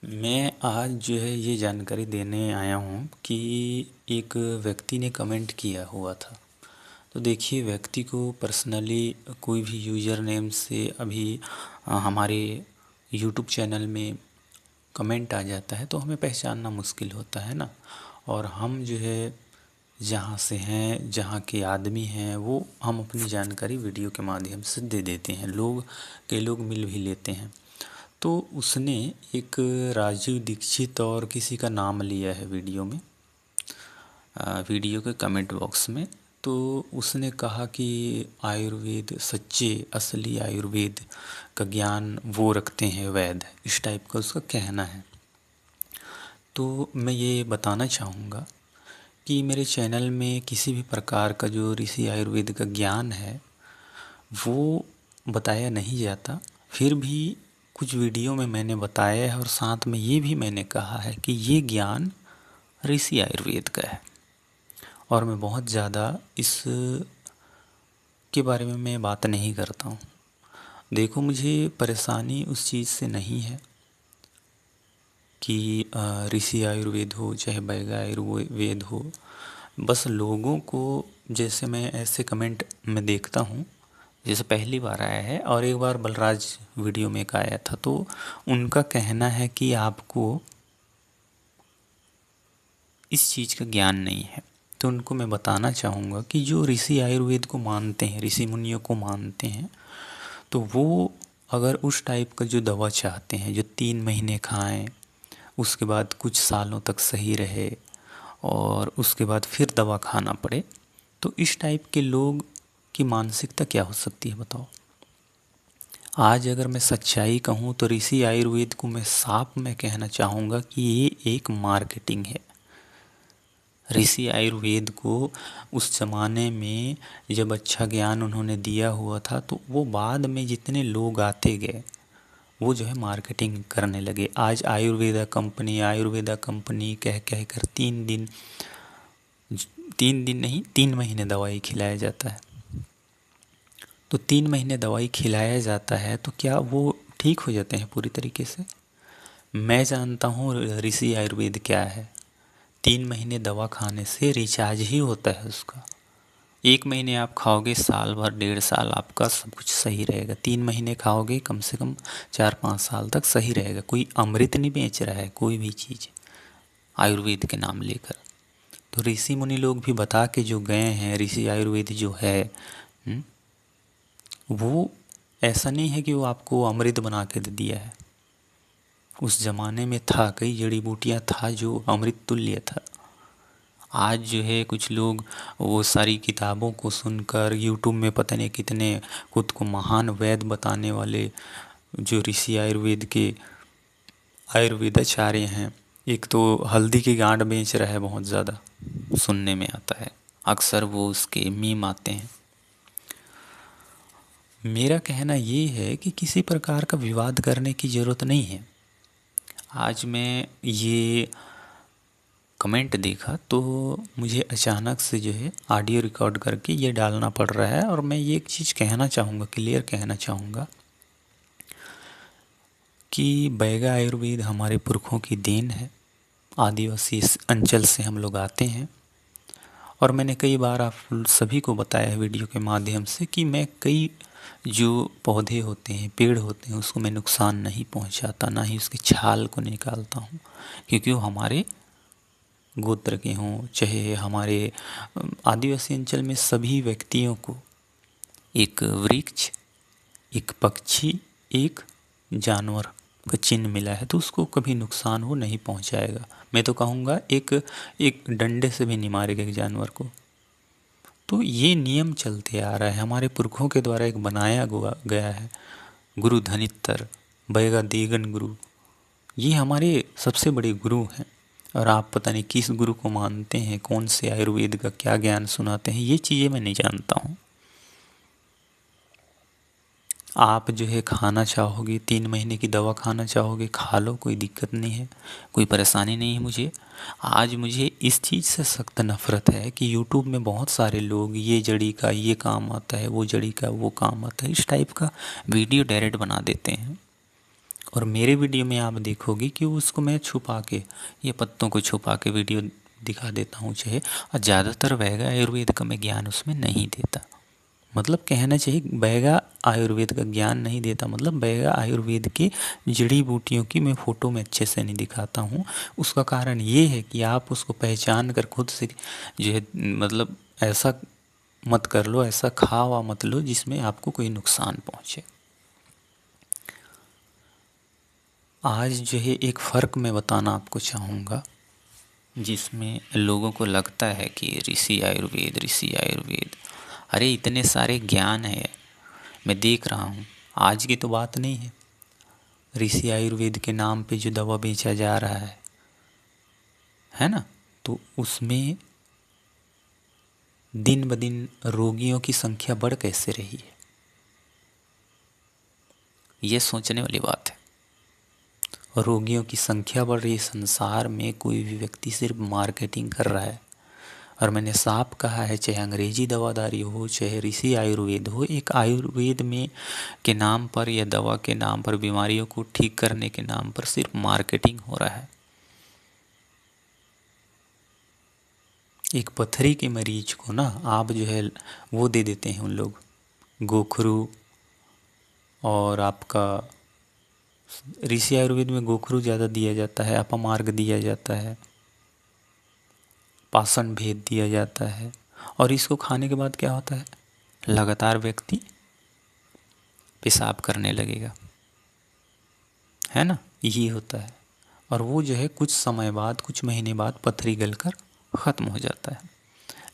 मैं आज जो है ये जानकारी देने आया हूँ कि एक व्यक्ति ने कमेंट किया हुआ था। तो देखिए, व्यक्ति को पर्सनली कोई भी यूज़र नेम से अभी हमारे यूट्यूब चैनल में कमेंट आ जाता है तो हमें पहचानना मुश्किल होता है ना। और हम जो है जहाँ से हैं, जहाँ के आदमी हैं, वो हम अपनी जानकारी वीडियो के माध्यम से दे देते हैं। कई लोग मिल भी लेते हैं। तो उसने एक राजीव दीक्षित और किसी का नाम लिया है वीडियो में, वीडियो के कमेंट बॉक्स में। तो उसने कहा कि आयुर्वेद सच्चे असली आयुर्वेद का ज्ञान वो रखते हैं वैद्य, इस टाइप का उसका कहना है। तो मैं ये बताना चाहूँगा कि मेरे चैनल में किसी भी प्रकार का जो ऋषि आयुर्वेद का ज्ञान है वो बताया नहीं जाता। फिर भी कुछ वीडियो में मैंने बताया है और साथ में ये भी मैंने कहा है कि ये ज्ञान ऋषि आयुर्वेद का है। और मैं बहुत ज़्यादा इस के बारे में मैं बात नहीं करता हूँ। देखो, मुझे परेशानी उस चीज़ से नहीं है कि ऋषि आयुर्वेद हो चाहे वैद्य आयुर्वेद हो। बस लोगों को, जैसे मैं ऐसे कमेंट में देखता हूँ, जैसे पहली बार आया है और एक बार बलराज वीडियो में एक आया था, तो उनका कहना है कि आपको इस चीज़ का ज्ञान नहीं है। तो उनको मैं बताना चाहूँगा कि जो ऋषि आयुर्वेद को मानते हैं, ऋषि मुनियों को मानते हैं, तो वो अगर उस टाइप का जो दवा चाहते हैं जो 3 महीने खाएं, उसके बाद कुछ सालों तक सही रहे और उसके बाद फिर दवा खाना पड़े, तो इस टाइप के लोग की मानसिकता क्या हो सकती है बताओ। आज अगर मैं सच्चाई कहूँ तो ऋषि आयुर्वेद को मैं साफ में कहना चाहूँगा कि ये एक मार्केटिंग है। ऋषि आयुर्वेद को उस ज़माने में जब अच्छा ज्ञान उन्होंने दिया हुआ था तो वो बाद में जितने लोग आते गए वो जो है मार्केटिंग करने लगे। आज आयुर्वेदा कंपनी कह कह कर 3 दिन नहीं 3 महीने दवाई खिलाया जाता है। तो 3 महीने दवाई खिलाया जाता है तो क्या वो ठीक हो जाते हैं पूरी तरीके से? मैं जानता हूँ ऋषि आयुर्वेद क्या है। 3 महीने दवा खाने से रिचार्ज ही होता है उसका। 1 महीने आप खाओगे, साल भर 1.5 साल आपका सब कुछ सही रहेगा। 3 महीने खाओगे, कम से कम 4-5 साल तक सही रहेगा। कोई अमृत नहीं बेच रहा है कोई भी चीज़ आयुर्वेद के नाम लेकर। तो ऋषि मुनि लोग भी बता के जो गए हैं, ऋषि आयुर्वेद जो है वो ऐसा नहीं है कि वो आपको अमृत बना के दे दिया है। उस ज़माने में था, कई जड़ी बूटियाँ था जो अमृत तुल्य था। आज जो है कुछ लोग वो सारी किताबों को सुनकर यूट्यूब में पता नहीं कितने खुद को महान वैद्य बताने वाले जो ऋषि आयुर्वेद के आयुर्वेदाचार्य हैं, एक तो हल्दी की गांठ बेच रहा है, बहुत ज़्यादा सुनने में आता है। अक्सर वो उसके मीम आते हैं। मेरा कहना ये है कि किसी प्रकार का विवाद करने की ज़रूरत नहीं है। आज मैं ये कमेंट देखा तो मुझे अचानक से जो है ऑडियो रिकॉर्ड करके ये डालना पड़ रहा है। और मैं ये एक चीज़ कहना चाहूँगा, क्लियर कहना चाहूँगा कि वैद्य आयुर्वेद हमारे पुरखों की देन है। आदिवासी इस अंचल से हम लोग आते हैं। और मैंने कई बार आप सभी को बताया है वीडियो के माध्यम से कि मैं कई जो पौधे होते हैं, पेड़ होते हैं, उसको मैं नुकसान नहीं पहुंचाता, ना ही उसकी छाल को निकालता हूं, क्योंकि वो हमारे गोत्र के हों चाहे हमारे आदिवासी अंचल में सभी व्यक्तियों को एक वृक्ष, एक पक्षी, एक जानवर का चिन्ह मिला है, तो उसको कभी नुकसान वो नहीं पहुंचाएगा। मैं तो कहूँगा एक एक डंडे से भी नहीं मारेगा एक जानवर को। तो ये नियम चलते आ रहा है, हमारे पुरखों के द्वारा एक बनाया गया है। गुरु धनित्तर, बैगा देगन गुरु, ये हमारे सबसे बड़े गुरु हैं। और आप पता नहीं किस गुरु को मानते हैं, कौन से आयुर्वेद का क्या ज्ञान सुनाते हैं, ये चीज़ें मैं नहीं जानता हूँ। आप जो है खाना चाहोगे, 3 महीने की दवा खाना चाहोगे, खा लो, कोई दिक्कत नहीं है, कोई परेशानी नहीं है मुझे। आज मुझे इस चीज़ से सख्त नफ़रत है कि यूट्यूब में बहुत सारे लोग ये जड़ी का ये काम आता है, वो जड़ी का वो काम आता है, इस टाइप का वीडियो डायरेक्ट बना देते हैं। और मेरे वीडियो में आप देखोगे कि उसको मैं छुपा के, ये पत्तों को छुपा के वीडियो दिखा देता हूँ चाहे, और ज़्यादातर वैगा आयुर्वेद का मैं ज्ञान उसमें नहीं देता। मतलब कहना चाहिए वैगा आयुर्वेद का ज्ञान नहीं देता, मतलब वैगा आयुर्वेद की जड़ी बूटियों की मैं फ़ोटो में अच्छे से नहीं दिखाता हूँ। उसका कारण ये है कि आप उसको पहचान कर खुद से जो है, मतलब ऐसा मत कर लो, ऐसा खा वा मत लो जिसमें आपको कोई नुकसान पहुँचे। आज जो है एक फ़र्क मैं बताना आपको चाहूँगा, जिसमें लोगों को लगता है कि ऋषि आयुर्वेद, ऋषि आयुर्वेद, अरे इतने सारे ज्ञान है, मैं देख रहा हूँ। आज की तो बात नहीं है, ऋषि आयुर्वेद के नाम पे जो दवा बेचा जा रहा है ना, तो उसमें दिन ब दिन रोगियों की संख्या बढ़ कैसे रही है, ये सोचने वाली बात है। रोगियों की संख्या बढ़ रही है, संसार में कोई भी व्यक्ति सिर्फ मार्केटिंग कर रहा है। और मैंने साफ कहा है, चाहे अंग्रेजी दवादारी हो, चाहे ऋषि आयुर्वेद हो, एक आयुर्वेद में के नाम पर या दवा के नाम पर, बीमारियों को ठीक करने के नाम पर सिर्फ मार्केटिंग हो रहा है। एक पथरी के मरीज को ना आप जो है वो दे देते हैं उन लोग, गोखरू, और आपका ऋषि आयुर्वेद में गोखरू ज़्यादा दिया जाता है, अपमार्ग दिया जाता है, पाषण भेद दिया जाता है। और इसको खाने के बाद क्या होता है, लगातार व्यक्ति पेशाब करने लगेगा, है ना, यही होता है। और वो जो है कुछ समय बाद, कुछ महीने बाद पथरी गलकर ख़त्म हो जाता है।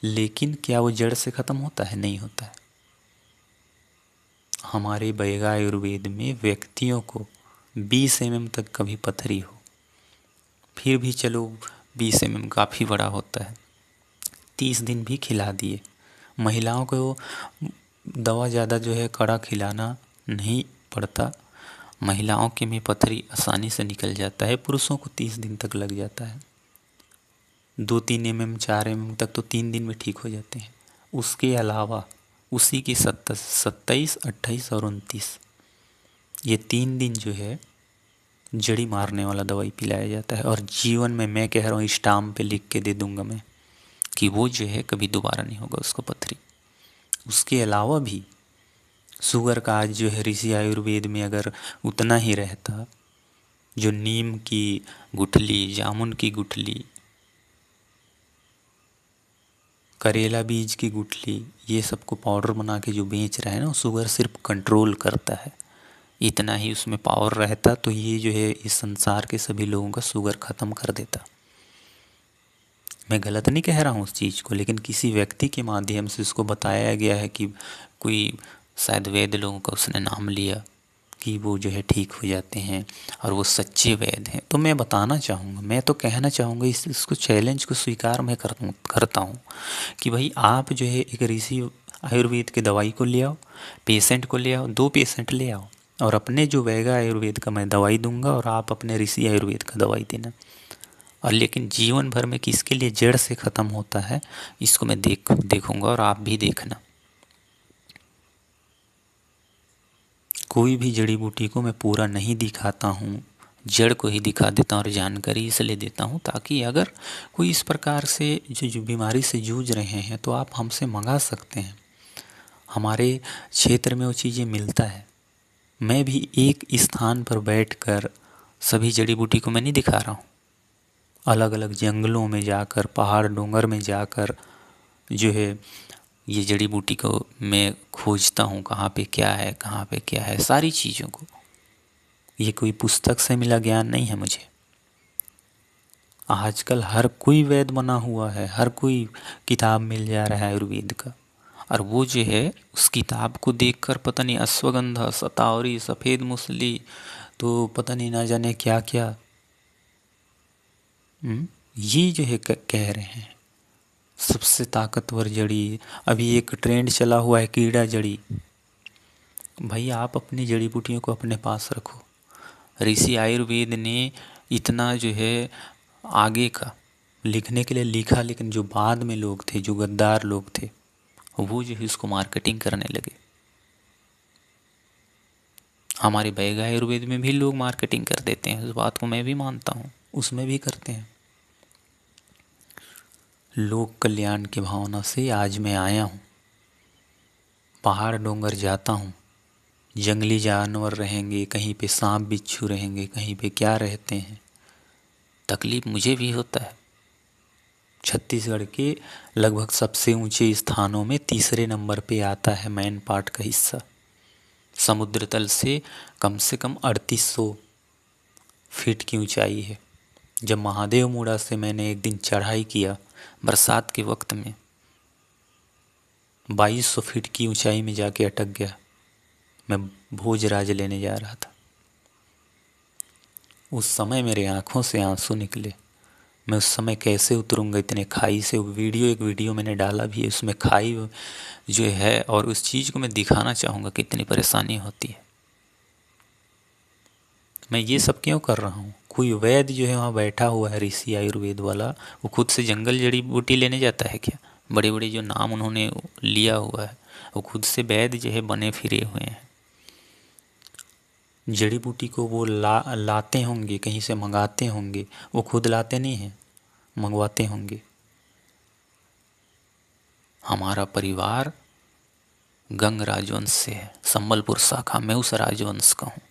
लेकिन क्या वो जड़ से ख़त्म होता है? नहीं होता है। हमारे वैगा आयुर्वेद में व्यक्तियों को 20 mm तक कभी पथरी हो, फिर भी चलो 20 mm काफ़ी बड़ा होता है, 30 दिन भी खिला दिए। महिलाओं को दवा ज़्यादा जो है कड़ा खिलाना नहीं पड़ता, महिलाओं के में पथरी आसानी से निकल जाता है, पुरुषों को 30 दिन तक लग जाता है। 2-3 mm 4 mm तक तो 3 दिन में ठीक हो जाते हैं। उसके अलावा उसी के 27, 28 और 29, ये 3 दिन जो है जड़ी मारने वाला दवाई पिलाया जाता है। और जीवन में, मैं कह रहा हूँ, स्टाम्प पे लिख के दे दूंगा मैं कि वो जो है कभी दोबारा नहीं होगा उसको पथरी। उसके अलावा भी शुगर का आज जो है ऋषि आयुर्वेद में अगर उतना ही रहता, जो नीम की गुठली, जामुन की गुठली, करेला बीज की गुठली, ये सबको पाउडर बना के जो बेच रहा है ना, शुगर सिर्फ कंट्रोल करता है। इतना ही उसमें पावर रहता तो ये जो है इस संसार के सभी लोगों का शुगर ख़त्म कर देता। मैं गलत नहीं कह रहा हूँ उस चीज़ को, लेकिन किसी व्यक्ति के माध्यम से उसको बताया गया है कि कोई शायद वैद्य लोगों का उसने नाम लिया कि वो जो है ठीक हो जाते हैं और वो सच्चे वैद्य हैं। तो मैं बताना चाहूँगा, मैं तो कहना चाहूँगा, इसको चैलेंज को स्वीकार मैं करता हूँ कि भाई आप जो है एक ऋषि आयुर्वेद की दवाई को ले आओ, पेशेंट को ले आओ, 2 पेशेंट ले आओ, और अपने जो वैगा आयुर्वेद का मैं दवाई दूंगा और आप अपने ऋषि आयुर्वेद का दवाई देना। और लेकिन जीवन भर में किसके लिए जड़ से ख़त्म होता है, इसको मैं देखूंगा और आप भी देखना। कोई भी जड़ी बूटी को मैं पूरा नहीं दिखाता हूँ, जड़ को ही दिखा देता हूँ और जानकारी इसलिए देता हूँ ताकि अगर कोई इस प्रकार से जो बीमारी से जूझ रहे हैं तो आप हमसे मंगा सकते हैं। हमारे क्षेत्र में वो चीज़ें मिलता है। मैं भी एक स्थान पर बैठकर सभी जड़ी बूटी को मैं नहीं दिखा रहा हूँ, अलग अलग जंगलों में जाकर, पहाड़ डोंगर में जाकर जो है ये जड़ी बूटी को मैं खोजता हूँ, कहाँ पे क्या है, कहाँ पे क्या है, सारी चीज़ों को। ये कोई पुस्तक से मिला ज्ञान नहीं है मुझे। आजकल हर कोई वैद्य बना हुआ है, हर कोई किताब मिल जा रहा है आयुर्वेद का, और वो जो है उस किताब को देखकर पता नहीं अश्वगंधा, शतावरी, सफ़ेद मूसली, तो पता नहीं ना जाने क्या क्या ये जो है कह रहे हैं सबसे ताकतवर जड़ी। अभी एक ट्रेंड चला हुआ है कीड़ा जड़ी। भाई आप अपनी जड़ी बूटियों को अपने पास रखो। ऋषि आयुर्वेद ने इतना जो है आगे का लिखने के लिए लिखा, लेकिन जो बाद में लोग थे, जो गद्दार लोग थे, वो जो है इसको मार्केटिंग करने लगे। हमारे वैद्य आयुर्वेद में भी लोग मार्केटिंग कर देते हैं, उस बात को मैं भी मानता हूँ, उसमें भी करते हैं। लोक कल्याण की भावना से आज मैं आया हूँ। पहाड़ डोंगर जाता हूँ, जंगली जानवर रहेंगे, कहीं पे सांप बिच्छू रहेंगे, कहीं पे क्या रहते हैं, तकलीफ मुझे भी होता है। छत्तीसगढ़ के लगभग सबसे ऊंचे स्थानों में तीसरे नंबर पे आता है मैन पाट का हिस्सा। समुद्र तल से कम 3800 फीट की ऊंचाई है। जब महादेव मुड़ा से मैंने एक दिन चढ़ाई किया बरसात के वक्त में, 2200 फीट की ऊंचाई में जाके अटक गया। मैं भोजराज लेने जा रहा था। उस समय मेरे आंखों से आंसू निकले। मैं उस समय कैसे उतरूंगा इतने खाई से। एक वीडियो मैंने डाला भी है, उसमें खाई जो है, और उस चीज़ को मैं दिखाना चाहूँगा कितनी परेशानी होती है। मैं ये सब क्यों कर रहा हूँ? कोई वैद्य जो है वहाँ बैठा हुआ है, ऋषि आयुर्वेद वाला, वो खुद से जंगल जड़ी बूटी लेने जाता है क्या? बड़े बड़े जो नाम उन्होंने लिया हुआ है, वो खुद से वैद्य जो है बने फिरे हुए हैं। जड़ी बूटी को वो लाते होंगे, कहीं से मंगाते होंगे, वो खुद लाते नहीं हैं, मंगवाते होंगे। हमारा परिवार गंग राजवंश से है, संबलपुर शाखा, मैं उस राजवंश का हूँ।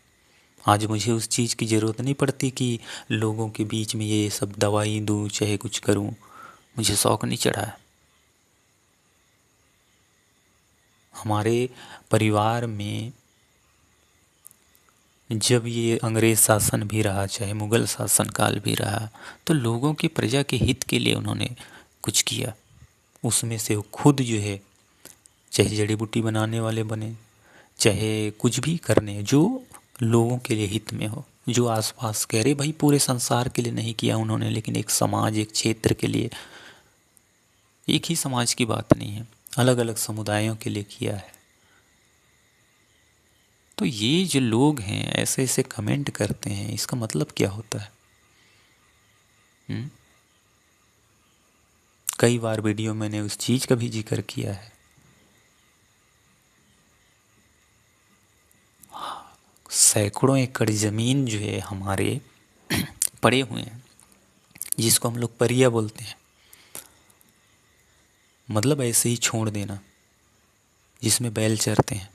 आज मुझे उस चीज़ की ज़रूरत नहीं पड़ती कि लोगों के बीच में ये सब दवाई दूँ चाहे कुछ करूँ, मुझे शौक़ नहीं चढ़ा है। हमारे परिवार में जब ये अंग्रेज़ शासन भी रहा, चाहे मुग़ल शासन काल भी रहा, तो लोगों की प्रजा के हित के लिए उन्होंने कुछ किया। उसमें से वो खुद जो है, चाहे जड़ी बूटी बनाने वाले बने, चाहे कुछ भी करने जो लोगों के लिए हित में हो, जो आसपास कह रहे भाई पूरे संसार के लिए नहीं किया उन्होंने, लेकिन एक समाज, एक क्षेत्र के लिए, एक ही समाज की बात नहीं है, अलग अलग समुदायों के लिए किया है। तो ये जो लोग हैं ऐसे ऐसे कमेंट करते हैं, इसका मतलब क्या होता है? कई बार वीडियो मैंने उस चीज़ का भी जिक्र किया है। सैकड़ों एकड़ ज़मीन जो है हमारे पड़े हुए हैं, जिसको हम लोग परिया बोलते हैं, मतलब ऐसे ही छोड़ देना, जिसमें बैल चरते हैं।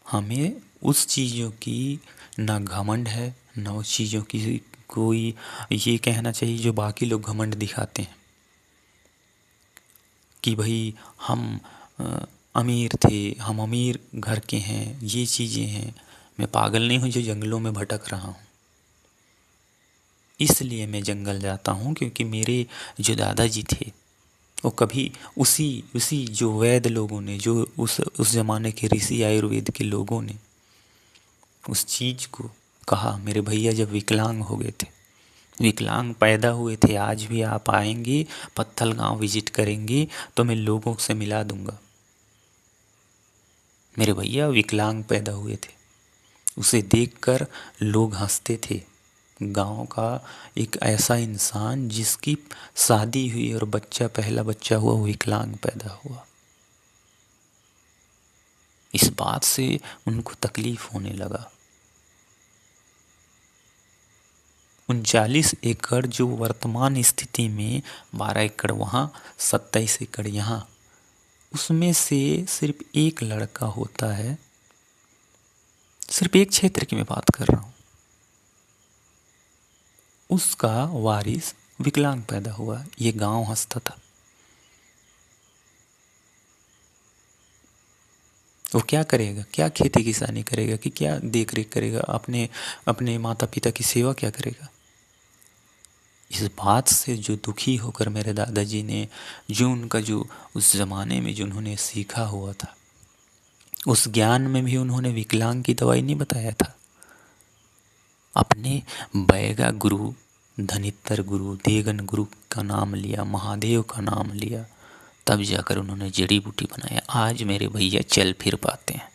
हमें उस चीज़ों की ना घमंड है, ना उस चीज़ों की कोई ये कहना चाहिए जो बाकी लोग घमंड दिखाते हैं कि भाई हम अमीर थे, हम अमीर घर के हैं, ये चीज़ें हैं। मैं पागल नहीं हूँ जो जंगलों में भटक रहा हूँ। इसलिए मैं जंगल जाता हूँ क्योंकि मेरे जो दादाजी थे वो कभी उसी जो वैद्य लोगों ने, जो उस ज़माने के ऋषि आयुर्वेद के लोगों ने उस चीज़ को कहा। मेरे भैया जब विकलांग हो गए थे, विकलांग पैदा हुए थे, आज भी आप आएंगे पत्थल गांव विजिट करेंगे तो मैं लोगों से मिला दूंगा। मेरे भैया विकलांग पैदा हुए थे, उसे देखकर लोग हंसते थे। गांव का एक ऐसा इंसान जिसकी शादी हुई और पहला बच्चा हुआ, वो विकलांग पैदा हुआ। इस बात से उनको तकलीफ होने लगा। 39 एकड़ जो वर्तमान स्थिति में 12 एकड़ वहाँ, 27 एकड़ यहाँ, उसमें से सिर्फ एक लड़का होता है। सिर्फ एक क्षेत्र की मैं बात कर रहा हूँ, उसका वारिस विकलांग पैदा हुआ। ये गांव हंसता था। वो क्या करेगा? क्या खेती किसानी करेगा? कि क्या देख रेख करेगा? अपने माता पिता की सेवा क्या करेगा? इस बात से जो दुखी होकर मेरे दादाजी ने, जो उनका जो उस ज़माने में जो उन्होंने सीखा हुआ था, उस ज्ञान में भी उन्होंने विकलांग की दवाई नहीं बताया था। अपने बैगा गुरु, धनित्तर गुरु, देगन गुरु का नाम लिया, महादेव का नाम लिया, तब जाकर उन्होंने जड़ी बूटी बनाया। आज मेरे भैया चल फिर पाते हैं।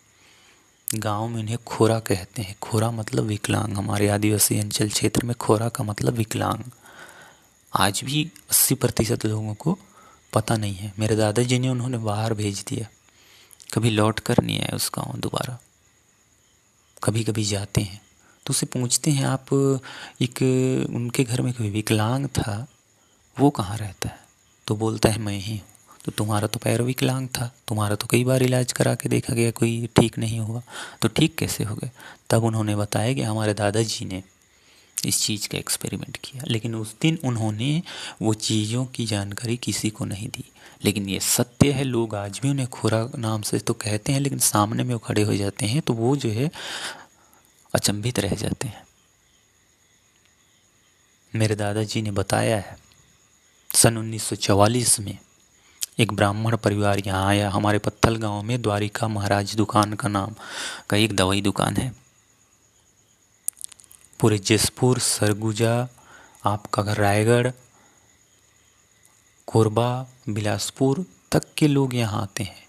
गांव में इन्हें खोरा कहते हैं। खोरा मतलब विकलांग। हमारे आदिवासी अंचल क्षेत्र में खोरा का मतलब विकलांग। आज भी 80% लोगों को पता नहीं है। मेरे दादाजी ने उन्होंने बाहर भेज दिया, कभी लौट कर नहीं आए उस गाँव दोबारा। कभी कभी जाते हैं तो उससे पूछते हैं, आप एक उनके घर में कोई विकलांग था, वो कहाँ रहता है? तो बोलता है मैं ही हूँ। तो तुम्हारा तो पैर विकलांग था, तुम्हारा तो कई बार इलाज करा के देखा गया, कोई ठीक नहीं हुआ, तो ठीक कैसे हो गए? तब उन्होंने बताया कि हमारे दादाजी ने इस चीज़ का एक्सपेरिमेंट किया, लेकिन उस दिन उन्होंने वो चीज़ों की जानकारी किसी को नहीं दी। लेकिन ये सत्य है, लोग आज भी उन्हें खुरा नाम से तो कहते हैं, लेकिन सामने में वो खड़े हो जाते हैं तो वो जो है अचंभित रह जाते हैं। मेरे दादाजी ने बताया है, सन 1944 में एक ब्राह्मण परिवार यहाँ आया। हमारे पत्थल गांव में द्वारिका महाराज दुकान का नाम का एक दवाई दुकान है। पूरे जसपुर, सरगुजा, आपका रायगढ़, कोरबा, बिलासपुर तक के लोग यहाँ आते हैं।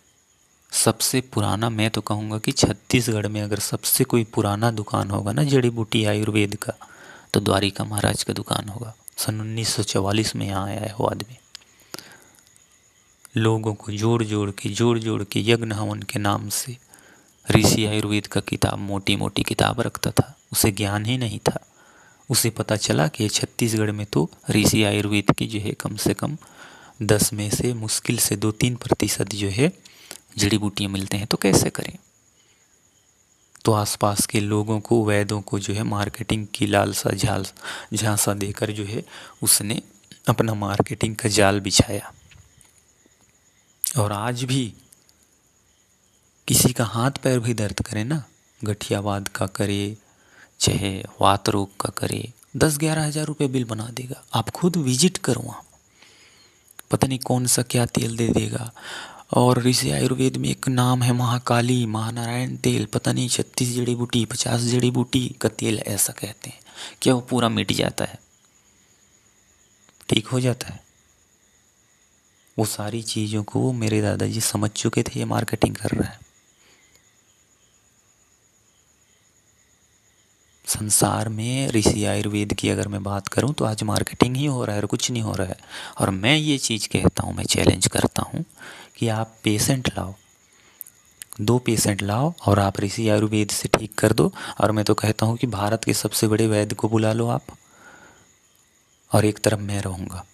सबसे पुराना, मैं तो कहूँगा कि छत्तीसगढ़ में अगर सबसे कोई पुराना दुकान होगा ना जड़ी बूटी आयुर्वेद का, तो द्वारिका महाराज का दुकान होगा। सन 1944 में यहाँ आया है वो आदमी। लोगों को जोड़ जोड़ के यज्ञ हवन के नाम से ऋषि आयुर्वेद का किताब, मोटी मोटी किताब रखता था। उसे ज्ञान ही नहीं था। उसे पता चला कि छत्तीसगढ़ में तो ऋषि आयुर्वेद की जो है कम से कम 10 में से मुश्किल से 2-3% जो है जड़ी बूटियाँ मिलते हैं, तो कैसे करें? तो आसपास के लोगों को, वैद्यों को जो है मार्केटिंग की लालसा झांसा देकर जो है उसने अपना मार्केटिंग का जाल बिछाया। और आज भी किसी का हाथ पैर भी दर्द करे ना, गठियावाद का करे चाहे वात रोग का करे, 10-11 हज़ार रुपये बिल बना देगा। आप खुद विजिट करो वहाँ, पता नहीं कौन सा क्या तेल दे देगा। और ऋषि आयुर्वेद में एक नाम है महाकाली, महानारायण तेल, पता नहीं 36 जड़ी बूटी 50 जड़ी बूटी का तेल ऐसा कहते हैं। क्या वो पूरा मिट जाता है, ठीक हो जाता है? वो सारी चीज़ों को मेरे दादाजी समझ चुके थे, ये मार्केटिंग कर रहा है। संसार में ऋषि आयुर्वेद की अगर मैं बात करूं तो आज मार्केटिंग ही हो रहा है और कुछ नहीं हो रहा है। और मैं ये चीज़ कहता हूं, मैं चैलेंज करता हूं कि आप पेशेंट लाओ, 2 पेशेंट लाओ और आप ऋषि आयुर्वेद से ठीक कर दो। और मैं तो कहता हूं कि भारत के सबसे बड़े वैद्य को बुला लो आप, और एक तरफ मैं रहूँगा।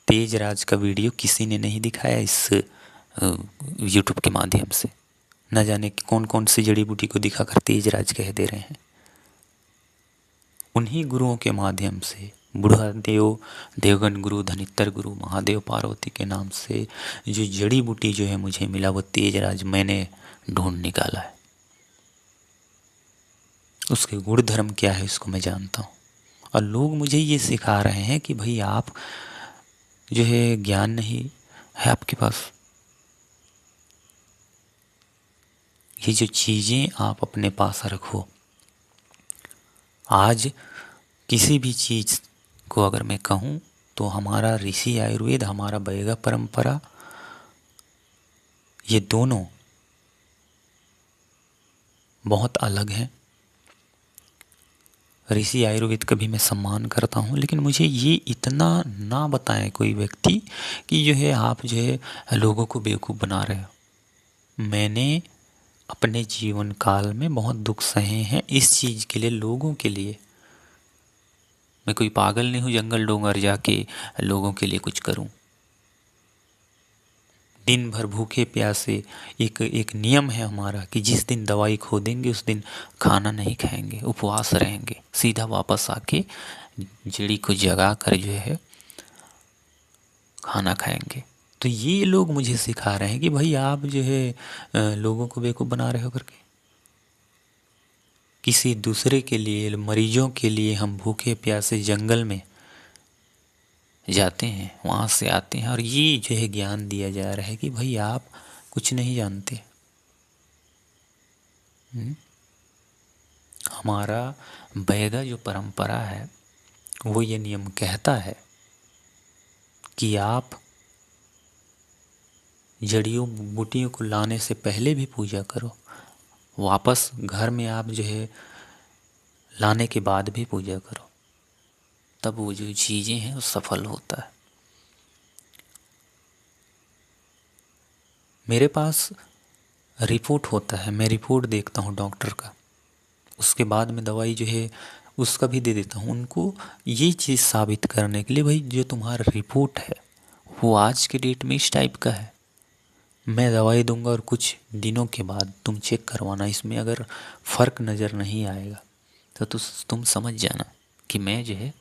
तेजराज का वीडियो किसी ने नहीं दिखाया इस यूट्यूब के माध्यम से, न जाने कि कौन कौन सी जड़ी बूटी को दिखाकर तेजराज कह दे रहे हैं। उन्हीं गुरुओं के माध्यम से, बुढ़ा देव, देवगन गुरु, धनित्तर गुरु, महादेव पार्वती के नाम से जो जड़ी बूटी जो है मुझे मिला, वो तेजराज मैंने ढूंढ निकाला है। उसके गुण धर्म क्या है इसको मैं जानता हूँ। और लोग मुझे ये सिखा रहे हैं कि भाई आप जो है ज्ञान नहीं है आपके पास, ये जो चीज़ें आप अपने पास रखो। आज किसी भी चीज़ को अगर मैं कहूँ तो हमारा ऋषि आयुर्वेद, हमारा वैदिक परंपरा, ये दोनों बहुत अलग हैं। ऋषि आयुर्वेद का भी मैं सम्मान करता हूँ, लेकिन मुझे ये इतना ना बताएं कोई व्यक्ति कि जो है आप जो है लोगों को बेवकूफ़ बना रहे हो। मैंने अपने जीवन काल में बहुत दुख सहे हैं इस चीज़ के लिए, लोगों के लिए। मैं कोई पागल नहीं हूँ जंगल डोंगर जाके लोगों के लिए कुछ करूँ। दिन भर भूखे प्यासे, एक नियम है हमारा कि जिस दिन दवाई खो देंगे उस दिन खाना नहीं खाएंगे, उपवास रहेंगे, सीधा वापस आके जड़ी को जगा कर जो है खाना खाएंगे। तो ये लोग मुझे सिखा रहे हैं कि भाई आप जो है लोगों को बेवकूफ़ बना रहे हो करके। किसी दूसरे के लिए, मरीजों के लिए हम भूखे प्यासे जंगल में जाते हैं, वहाँ से आते हैं और ये जो है ज्ञान दिया जा रहा है कि भाई आप कुछ नहीं जानते। हमारा वैदिक जो परंपरा है वो ये नियम कहता है कि आप जड़ियों बूटियों को लाने से पहले भी पूजा करो, वापस घर में आप जो है लाने के बाद भी पूजा करो, तब वो जो चीज़ें हैं वो सफल होता है। मेरे पास रिपोर्ट होता है, मैं रिपोर्ट देखता हूँ डॉक्टर का, उसके बाद में दवाई जो है उसका भी दे देता हूँ उनको। ये चीज़ साबित करने के लिए भाई जो तुम्हारा रिपोर्ट है वो आज के डेट में इस टाइप का है, मैं दवाई दूंगा और कुछ दिनों के बाद तुम चेक करवाना, इसमें अगर फ़र्क नज़र नहीं आएगा तो तुम समझ जाना कि मैं जो है